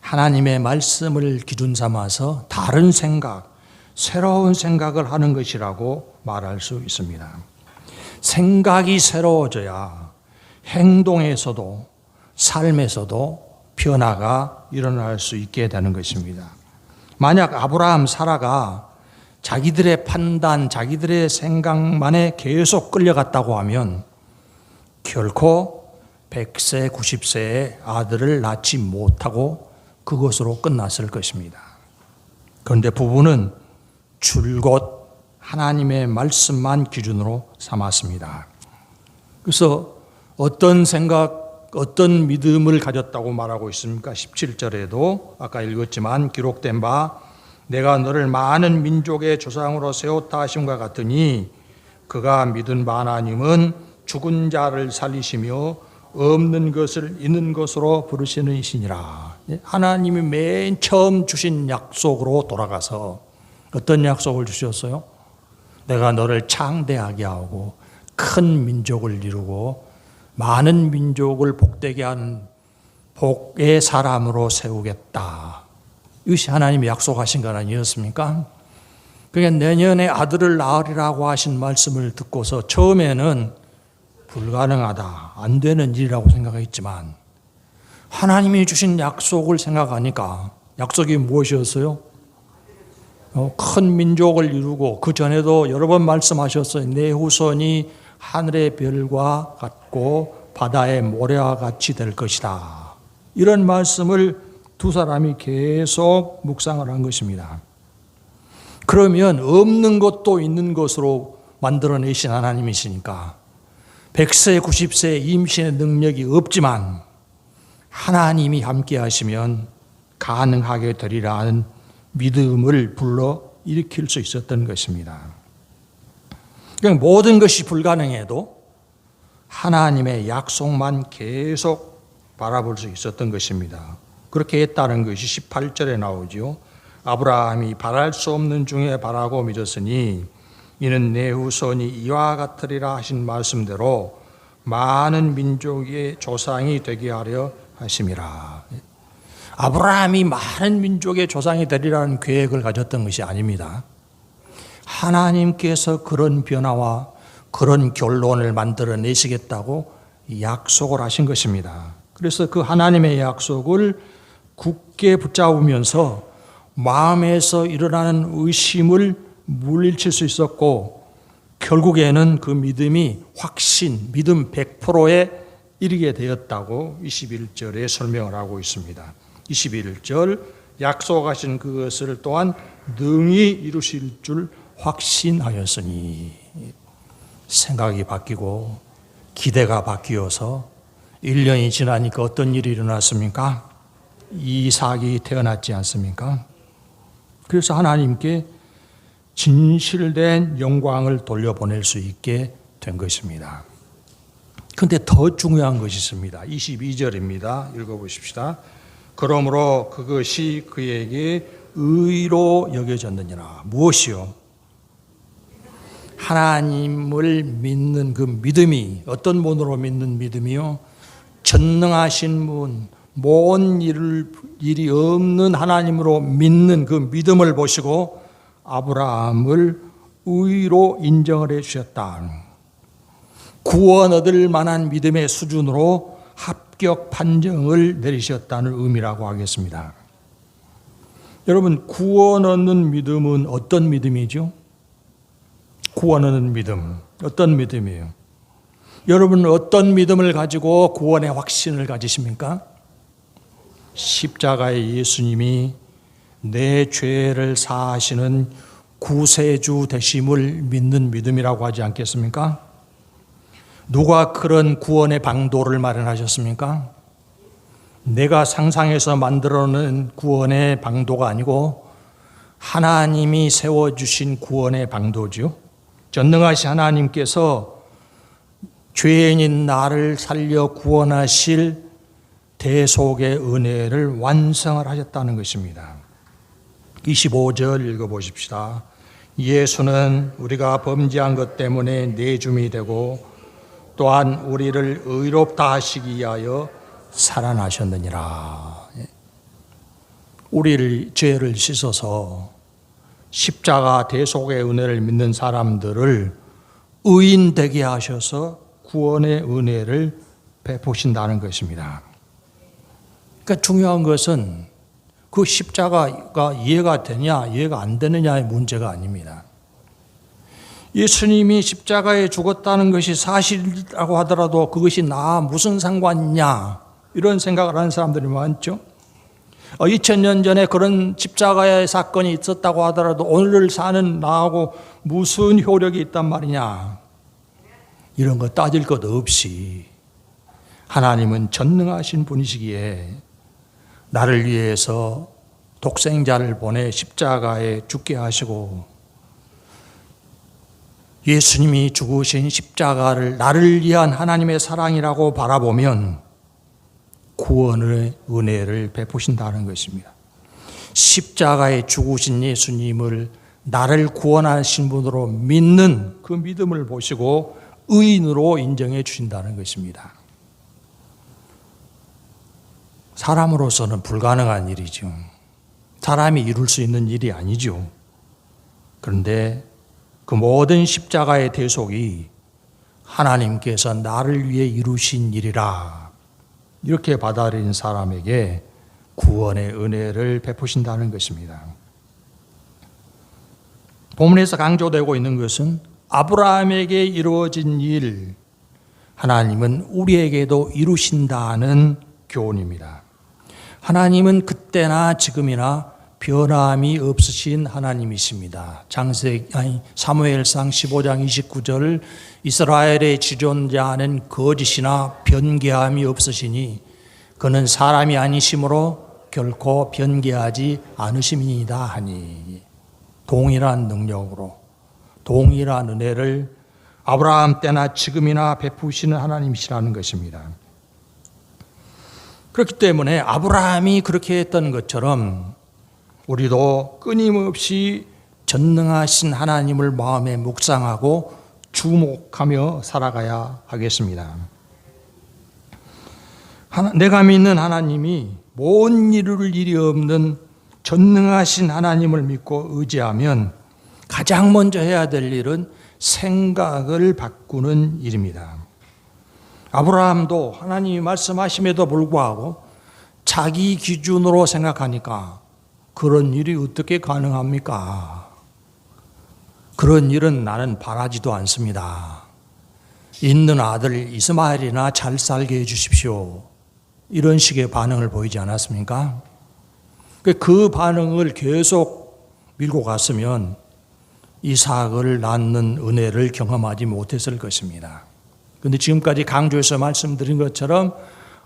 하나님의 말씀을 기준 삼아서 다른 생각, 새로운 생각을 하는 것이라고 말할 수 있습니다. 생각이 새로워져야 행동에서도 삶에서도 변화가 일어날 수 있게 되는 것입니다. 만약 아브라함, 사라가 자기들의 판단, 자기들의 생각만에 계속 끌려갔다고 하면 결코 100세, 90세에 아들을 낳지 못하고 그것으로 끝났을 것입니다. 그런데 부부는 줄곧 하나님의 말씀만 기준으로 삼았습니다. 그래서 어떤 생각, 어떤 믿음을 가졌다고 말하고 있습니까? 17절에도 아까 읽었지만 기록된 바 내가 너를 많은 민족의 조상으로 세웠다 하심과 같으니 그가 믿은 바 하나님은 죽은 자를 살리시며 없는 것을 있는 것으로 부르시는 이시니라. 하나님이 맨 처음 주신 약속으로 돌아가서 어떤 약속을 주셨어요? 내가 너를 창대하게 하고 큰 민족을 이루고 많은 민족을 복되게 하는 복의 사람으로 세우겠다. 이것이 하나님이 약속하신 건 아니었습니까? 그러니까 내년에 아들을 낳으리라고 하신 말씀을 듣고서 처음에는 불가능하다, 안 되는 일이라고 생각했지만 하나님이 주신 약속을 생각하니까 약속이 무엇이었어요? 큰 민족을 이루고 그 전에도 여러 번 말씀하셨어요. 내 후손이 하늘의 별과 같고 바다의 모래와 같이 될 것이다. 이런 말씀을 두 사람이 계속 묵상을 한 것입니다. 그러면 없는 것도 있는 것으로 만들어내신 하나님이시니까 100세, 90세 임신의 능력이 없지만 하나님이 함께 하시면 가능하게 되리라는 믿음을 불러 일으킬 수 있었던 것입니다. 그냥 모든 것이 불가능해도 하나님의 약속만 계속 바라볼 수 있었던 것입니다. 그렇게 했다는 것이 18절에 나오죠. 아브라함이 바랄 수 없는 중에 바라고 믿었으니 이는 내 후손이 이와 같으리라 하신 말씀대로 많은 민족의 조상이 되게 하려 하심이라. 아브라함이 많은 민족의 조상이 되리라는 계획을 가졌던 것이 아닙니다. 하나님께서 그런 변화와 그런 결론을 만들어내시겠다고 약속을 하신 것입니다. 그래서 그 하나님의 약속을 굳게 붙잡으면서 마음에서 일어나는 의심을 물리칠 수 있었고 결국에는 그 믿음이 확신, 믿음 100%에 이르게 되었다고 21절에 설명을 하고 있습니다. 21절 약속하신 그것을 또한 능히 이루실 줄 확신하였으니 생각이 바뀌고 기대가 바뀌어서 1년이 지나니까 어떤 일이 일어났습니까? 이삭이 태어났지 않습니까? 그래서 하나님께 진실된 영광을 돌려보낼 수 있게 된 것입니다. 그런데 더 중요한 것이 있습니다. 22절입니다. 읽어보십시다. 그러므로 그것이 그에게 의로 여겨졌느니라. 무엇이요? 하나님을 믿는 그 믿음이 어떤 분으로 믿는 믿음이요? 전능하신 분, 모든 일이 없는 하나님으로 믿는 그 믿음을 보시고 아브라함을 의로 인정을 해 주셨다. 구원 얻을 만한 믿음의 수준으로 합격 판정을 내리셨다는 의미라고 하겠습니다. 여러분, 구원 얻는 믿음은 어떤 믿음이죠? 구원 얻는 믿음, 어떤 믿음이에요? 여러분은 어떤 믿음을 가지고 구원의 확신을 가지십니까? 십자가의 예수님이 내 죄를 사하시는 구세주 되심을 믿는 믿음이라고 하지 않겠습니까? 누가 그런 구원의 방도를 마련하셨습니까? 내가 상상해서 만들어낸 구원의 방도가 아니고 하나님이 세워주신 구원의 방도죠. 전능하신 하나님께서 죄인인 나를 살려 구원하실 대속의 은혜를 완성을 하셨다는 것입니다. 25절 읽어보십시다. 예수는 우리가 범죄한 것 때문에 내줌이 되고 또한 우리를 의롭다 하시기 위하여 살아나셨느니라. 우리를 죄를 씻어서 십자가 대속의 은혜를 믿는 사람들을 의인 되게 하셔서 구원의 은혜를 베푸신다는 것입니다. 그러니까 중요한 것은 그 십자가가 이해가 되냐 이해가 안 되느냐의 문제가 아닙니다. 예수님이 십자가에 죽었다는 것이 사실이라고 하더라도 그것이 나 무슨 상관이냐 이런 생각을 하는 사람들이 많죠. 2000년 전에 그런 십자가의 사건이 있었다고 하더라도 오늘을 사는 나하고 무슨 효력이 있단 말이냐, 이런 거 따질 것 없이 하나님은 전능하신 분이시기에 나를 위해서 독생자를 보내 십자가에 죽게 하시고 예수님이 죽으신 십자가를 나를 위한 하나님의 사랑이라고 바라보면 구원의 은혜를 베푸신다는 것입니다. 십자가에 죽으신 예수님을 나를 구원하신 분으로 믿는 그 믿음을 보시고 의인으로 인정해 주신다는 것입니다. 사람으로서는 불가능한 일이죠. 사람이 이룰 수 있는 일이 아니죠. 그런데 그 모든 십자가의 대속이 하나님께서 나를 위해 이루신 일이라 이렇게 받아들인 사람에게 구원의 은혜를 베푸신다는 것입니다. 본문에서 강조되고 있는 것은 아브라함에게 이루어진 일, 하나님은 우리에게도 이루신다는 교훈입니다. 하나님은 그때나 지금이나 변함이 없으신 하나님이십니다. 사무엘상 15장 29절 이스라엘의 지존자는 거짓이나 변개함이 없으시니 그는 사람이 아니심으로 결코 변개하지 않으심이니이다 하니, 동일한 능력으로 동일한 은혜를 아브라함 때나 지금이나 베푸시는 하나님이시라는 것입니다. 그렇기 때문에 아브라함이 그렇게 했던 것처럼 우리도 끊임없이 전능하신 하나님을 마음에 묵상하고 주목하며 살아가야 하겠습니다. 내가 믿는 하나님이 못 이룰 일이 없는 전능하신 하나님을 믿고 의지하면 가장 먼저 해야 될 일은 생각을 바꾸는 일입니다. 아브라함도 하나님이 말씀하심에도 불구하고 자기 기준으로 생각하니까 그런 일이 어떻게 가능합니까? 그런 일은 나는 바라지도 않습니다. 있는 아들 이스마엘이나 잘 살게 해주십시오. 이런 식의 반응을 보이지 않았습니까? 그 반응을 계속 밀고 갔으면 이삭을 낳는 은혜를 경험하지 못했을 것입니다. 그런데 지금까지 강조해서 말씀드린 것처럼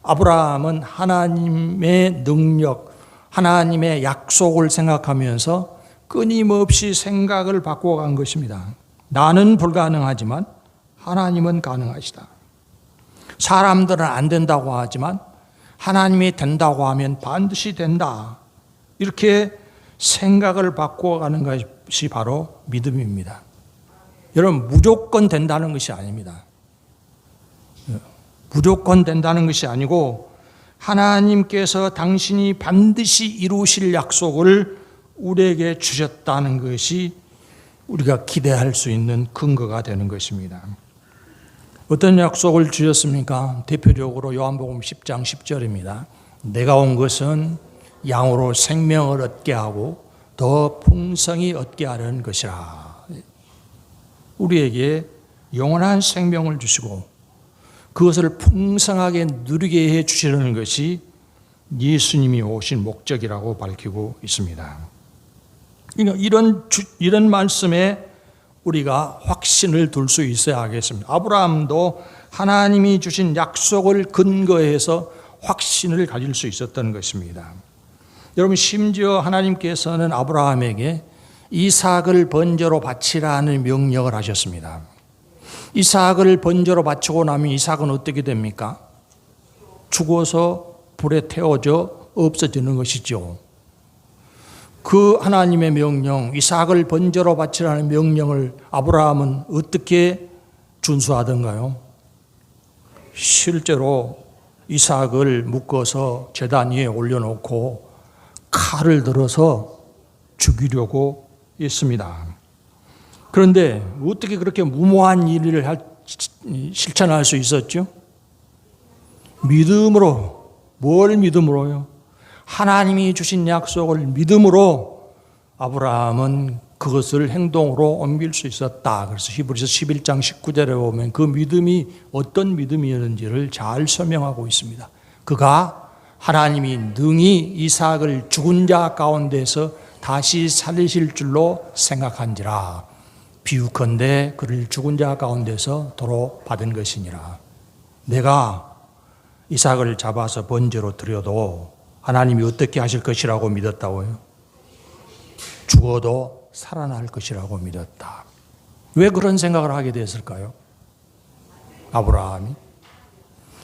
아브라함은 하나님의 능력, 하나님의 약속을 생각하면서 끊임없이 생각을 바꿔간 것입니다. 나는 불가능하지만 하나님은 가능하시다. 사람들은 안 된다고 하지만 하나님이 된다고 하면 반드시 된다. 이렇게 생각을 바꿔가는 것이 바로 믿음입니다. 여러분, 무조건 된다는 것이 아닙니다. 무조건 된다는 것이 아니고 하나님께서 당신이 반드시 이루실 약속을 우리에게 주셨다는 것이 우리가 기대할 수 있는 근거가 되는 것입니다. 어떤 약속을 주셨습니까? 대표적으로 요한복음 10장 10절입니다. 내가 온 것은 양으로 생명을 얻게 하고 더 풍성히 얻게 하려는 것이라. 우리에게 영원한 생명을 주시고 그것을 풍성하게 누리게 해 주시려는 것이 예수님이 오신 목적이라고 밝히고 있습니다. 이런 말씀에 우리가 확신을 둘 수 있어야 하겠습니다. 아브라함도 하나님이 주신 약속을 근거해서 확신을 가질 수 있었던 것입니다. 여러분, 심지어 하나님께서는 아브라함에게 이삭을 번제로 바치라는 명령을 하셨습니다. 이삭을 번제로 바치고 나면 이삭은 어떻게 됩니까? 죽어서 불에 태워져 없어지는 것이죠. 그 하나님의 명령, 이삭을 번제로 바치라는 명령을 아브라함은 어떻게 준수하던가요? 실제로 이삭을 묶어서 제단 위에 올려놓고 칼을 들어서 죽이려고 했습니다. 그런데 어떻게 그렇게 무모한 일을 실천할 수 있었죠? 믿음으로. 뭘 믿음으로요? 하나님이 주신 약속을 믿음으로 아브라함은 그것을 행동으로 옮길 수 있었다. 그래서 히브리서 11장 19절에 보면 그 믿음이 어떤 믿음이었는지를 잘 설명하고 있습니다. 그가 하나님이 능히 이삭을 죽은 자 가운데서 다시 살리실 줄로 생각한지라. 비유컨대 그를 죽은 자 가운데서 도로 받은 것이니라. 내가 이삭을 잡아서 번제로 드려도 하나님이 어떻게 하실 것이라고 믿었다고요? 죽어도 살아날 것이라고 믿었다. 왜 그런 생각을 하게 됐을까요? 아브라함이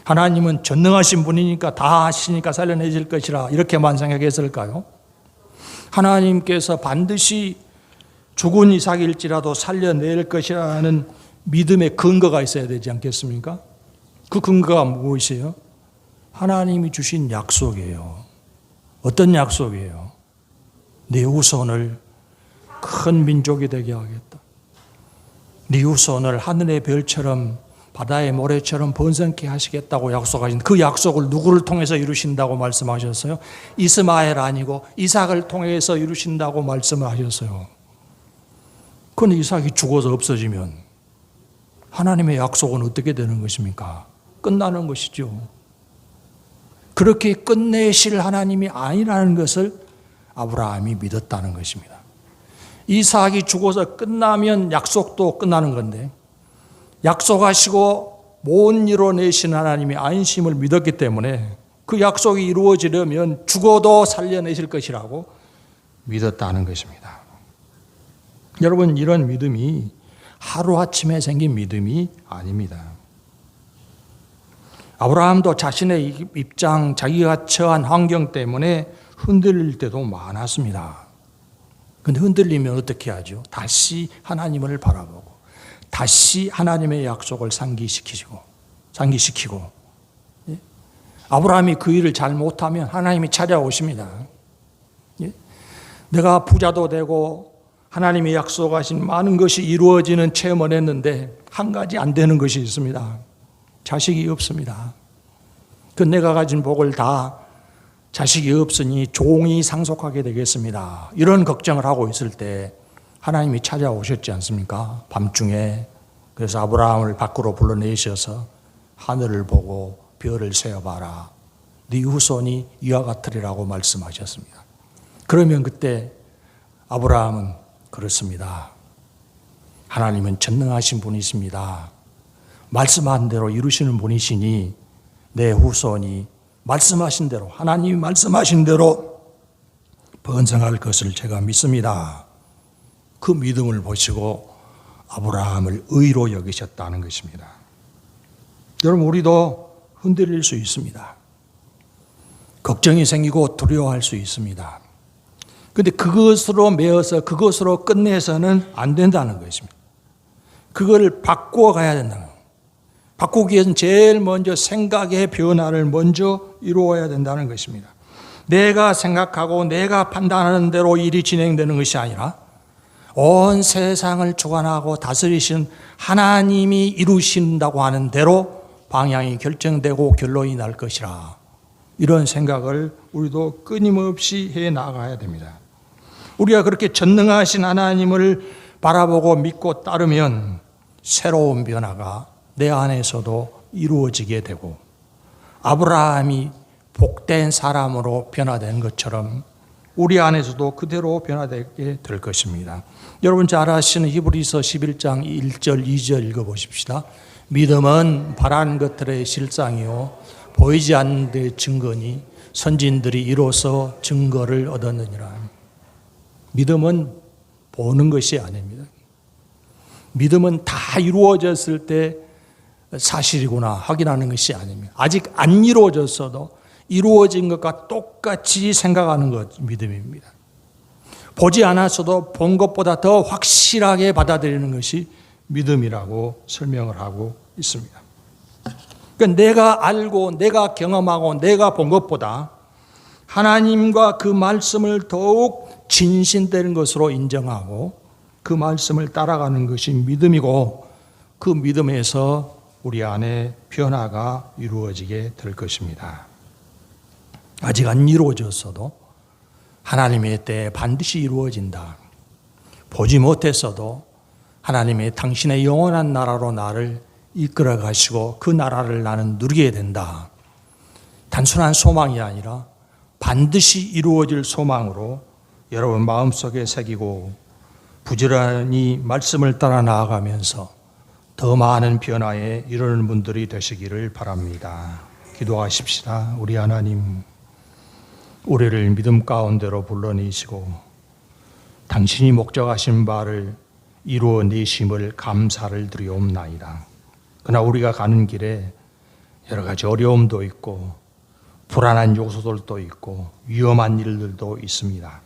하나님은 전능하신 분이니까 다 하시니까 살려내실 것이라 이렇게만 생각했을까요? 하나님께서 반드시 죽은 이삭일지라도 살려낼 것이라는 믿음의 근거가 있어야 되지 않겠습니까? 그 근거가 무엇이에요? 하나님이 주신 약속이에요. 어떤 약속이에요? 네 후손을 큰 민족이 되게 하겠다. 네 후손을 하늘의 별처럼 바다의 모래처럼 번성케 하시겠다고 약속하신 그 약속을 누구를 통해서 이루신다고 말씀하셨어요? 이스마엘 아니고 이삭을 통해서 이루신다고 말씀하셨어요. 그런데 이삭이 죽어서 없어지면 하나님의 약속은 어떻게 되는 것입니까? 끝나는 것이죠. 그렇게 끝내실 하나님이 아니라는 것을 아브라함이 믿었다는 것입니다. 이삭이 죽어서 끝나면 약속도 끝나는 건데 약속하시고 못 이뤄내신 하나님이 안심을 믿었기 때문에 그 약속이 이루어지려면 죽어도 살려내실 것이라고 믿었다는 것입니다. 여러분, 이런 믿음이 하루아침에 생긴 믿음이 아닙니다. 아브라함도 자신의 입장, 자기가 처한 환경 때문에 흔들릴 때도 많았습니다. 그런데 흔들리면 어떻게 하죠? 다시 하나님을 바라보고 다시 하나님의 약속을 상기시키고 아브라함이 그 일을 잘 못하면 하나님이 찾아오십니다. 내가 부자도 되고 하나님이 약속하신 많은 것이 이루어지는 체험을 했는데 한 가지 안 되는 것이 있습니다. 자식이 없습니다. 그 내가 가진 복을 다 자식이 없으니 종이 상속하게 되겠습니다. 이런 걱정을 하고 있을 때 하나님이 찾아오셨지 않습니까? 밤중에. 그래서 아브라함을 밖으로 불러내셔서 하늘을 보고 별을 세어봐라. 네 후손이 이와 같으리라고 말씀하셨습니다. 그러면 그때 아브라함은 그렇습니다. 하나님은 전능하신 분이십니다. 말씀한 대로 이루시는 분이시니 내 후손이 말씀하신 대로 하나님이 말씀하신 대로 번성할 것을 제가 믿습니다. 그 믿음을 보시고 아브라함을 의로 여기셨다는 것입니다. 여러분, 우리도 흔들릴 수 있습니다. 걱정이 생기고 두려워할 수 있습니다. 그런데 그것으로 매어서 그것으로 끝내서는 안 된다는 것입니다. 그걸 바꾸어 가야 된다는 거예요. 바꾸기 위해서는 제일 먼저 생각의 변화를 먼저 이루어야 된다는 것입니다. 내가 생각하고 내가 판단하는 대로 일이 진행되는 것이 아니라 온 세상을 주관하고 다스리신 하나님이 이루신다고 하는 대로 방향이 결정되고 결론이 날 것이라. 이런 생각을 우리도 끊임없이 해 나가야 됩니다. 우리가 그렇게 전능하신 하나님을 바라보고 믿고 따르면 새로운 변화가 내 안에서도 이루어지게 되고, 아브라함이 복된 사람으로 변화된 것처럼 우리 안에서도 그대로 변화되게 될 것입니다. 여러분 잘 아시는 히브리서 11장 1절 2절 읽어보십시다. 믿음은 바라는 것들의 실상이요 보이지 않는 데의 증거니 선진들이 이로써 증거를 얻었느니라. 믿음은 보는 것이 아닙니다. 믿음은 다 이루어졌을 때 사실이구나 확인하는 것이 아닙니다. 아직 안 이루어졌어도 이루어진 것과 똑같이 생각하는 것 믿음입니다. 보지 않았어도 본 것보다 더 확실하게 받아들이는 것이 믿음이라고 설명을 하고 있습니다. 그러니까 내가 알고 내가 경험하고 내가 본 것보다 하나님과 그 말씀을 더욱 진실된 것으로 인정하고 그 말씀을 따라가는 것이 믿음이고, 그 믿음에서 우리 안에 변화가 이루어지게 될 것입니다. 아직 안 이루어졌어도 하나님의 때에 반드시 이루어진다. 보지 못했어도 하나님의 당신의 영원한 나라로 나를 이끌어 가시고 그 나라를 나는 누리게 된다. 단순한 소망이 아니라 반드시 이루어질 소망으로 여러분 마음속에 새기고 부지런히 말씀을 따라 나아가면서 더 많은 변화에 이르는 분들이 되시기를 바랍니다. 기도하십시다. 우리 하나님, 우리를 믿음 가운데로 불러내시고 당신이 목적하신 바를 이루어내심을 감사를 드리옵나이다. 그러나 우리가 가는 길에 여러 가지 어려움도 있고 불안한 요소들도 있고 위험한 일들도 있습니다.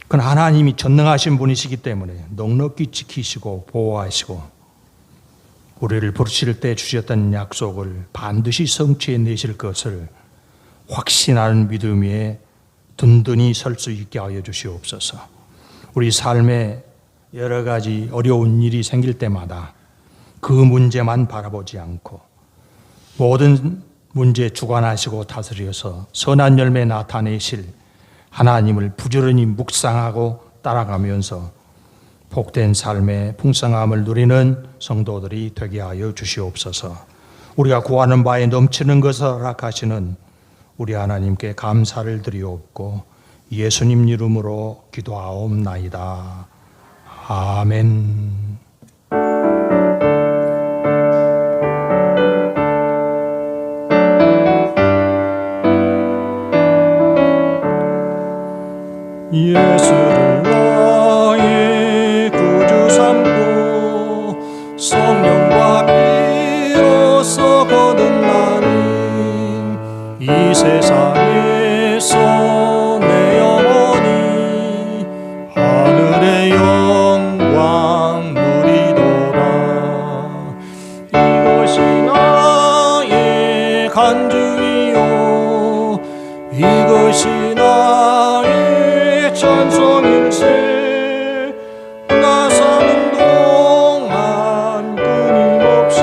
그러나 하나님이 전능하신 분이시기 때문에 넉넉히 지키시고 보호하시고 우리를 부르실 때 주셨던 약속을 반드시 성취해내실 것을 확신하는 믿음 위에 든든히 설 수 있게 하여 주시옵소서. 우리 삶에 여러 가지 어려운 일이 생길 때마다 그 문제만 바라보지 않고 모든 문제에 주관하시고 다스려서 선한 열매 나타내실 하나님을 부지런히 묵상하고 따라가면서 복된 삶의 풍성함을 누리는 성도들이 되게 하여 주시옵소서. 우리가 구하는 바에 넘치는 것을 허락하시는 우리 하나님께 감사를 드리옵고 예수님 이름으로 기도하옵나이다. 아멘. 예수를 나의 구주 삼고 성령과 피로써 거듭 나는 이 세상에서 내 영혼이 하늘의 영광 누리도다. 이것이 나의 간증이요 이것이 나의 찬송일세. 나 사는 동안 끊임없이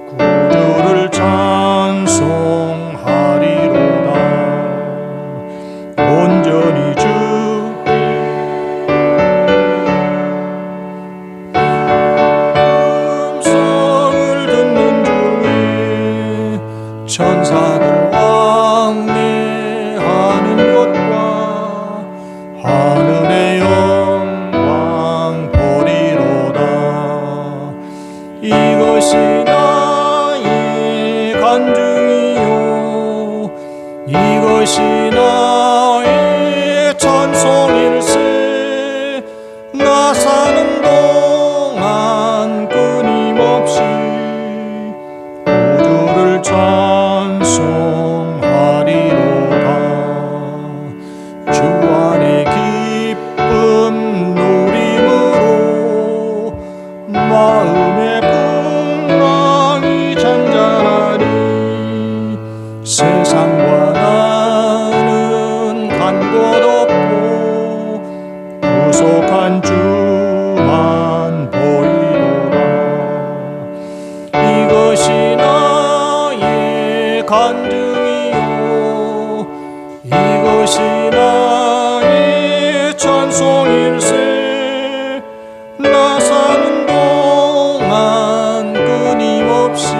구주를 찬송하리로다. 온전히 주께 음성을 듣는 중에 천사들 왕래하는 것과 하늘의 영광 보리로다. 이것이 나의 간증이요 이것이 나의 찬송일세. 나 사는 동안 끊임없이 구주를 찬송하리로다. 주 안에 기쁨 누림으로 마음의 풍랑이 잔잔하니 세상과 나는 간 곳 없고 신앙의 찬송일세 나 사는 동안 끊임없이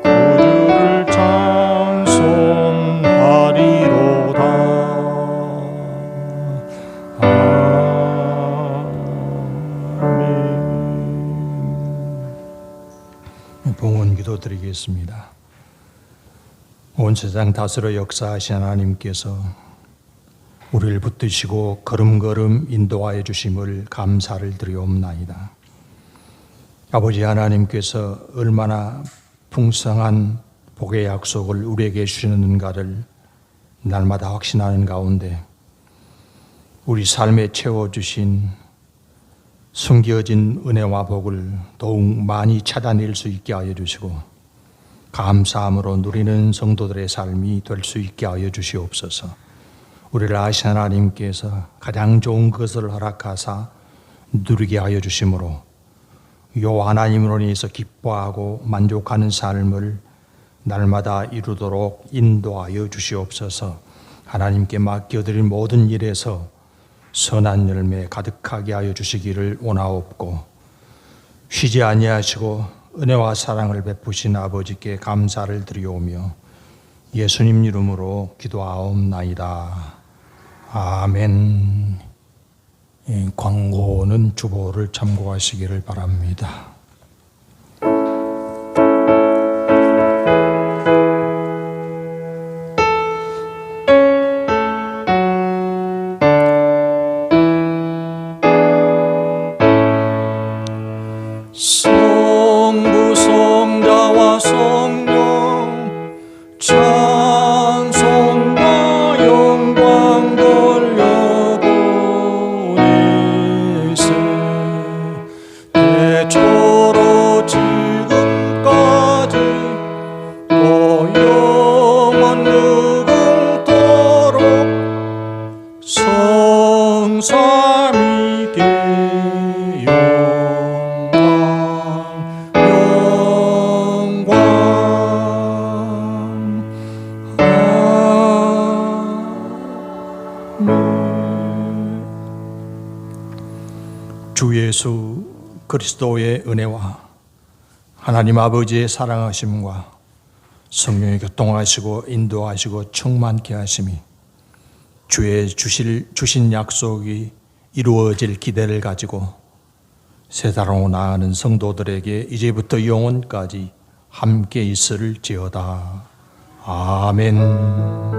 구주를 찬송하리로다. 아멘. 봉헌 기도 드리겠습니다. 온 세상 다스려 역사하신 하나님께서 우리를 붙드시고 걸음걸음 인도하여 주심을 감사를 드리옵나이다. 아버지 하나님께서 얼마나 풍성한 복의 약속을 우리에게 주시는가를 날마다 확신하는 가운데 우리 삶에 채워주신 숨겨진 은혜와 복을 더욱 많이 찾아낼 수 있게 하여 주시고 감사함으로 누리는 성도들의 삶이 될 수 있게 하여 주시옵소서. 우리를 아신 하나님께서 가장 좋은 것을 허락하사 누리게 하여 주심으로 요 하나님으로 인해서 기뻐하고 만족하는 삶을 날마다 이루도록 인도하여 주시옵소서. 하나님께 맡겨드린 모든 일에서 선한 열매 가득하게 하여 주시기를 원하옵고 쉬지 아니하시고 은혜와 사랑을 베푸신 아버지께 감사를 드리오며 예수님 이름으로 기도하옵나이다. 아멘. 광고는 주보를 참고하시기를 바랍니다. 성부 성자와 성령 찬송과 영광 돌려보내세 대초로 지금까지 또 영원 무궁토록 성삼위계 주 예수 그리스도의 은혜와 하나님 아버지의 사랑하심과 성령의 교통하시고 인도하시고 충만케 하심이 주의 주신 약속이 이루어질 기대를 가지고 세상으로 나아가는 성도들에게 이제부터 영원까지 함께 있을지어다. 아멘.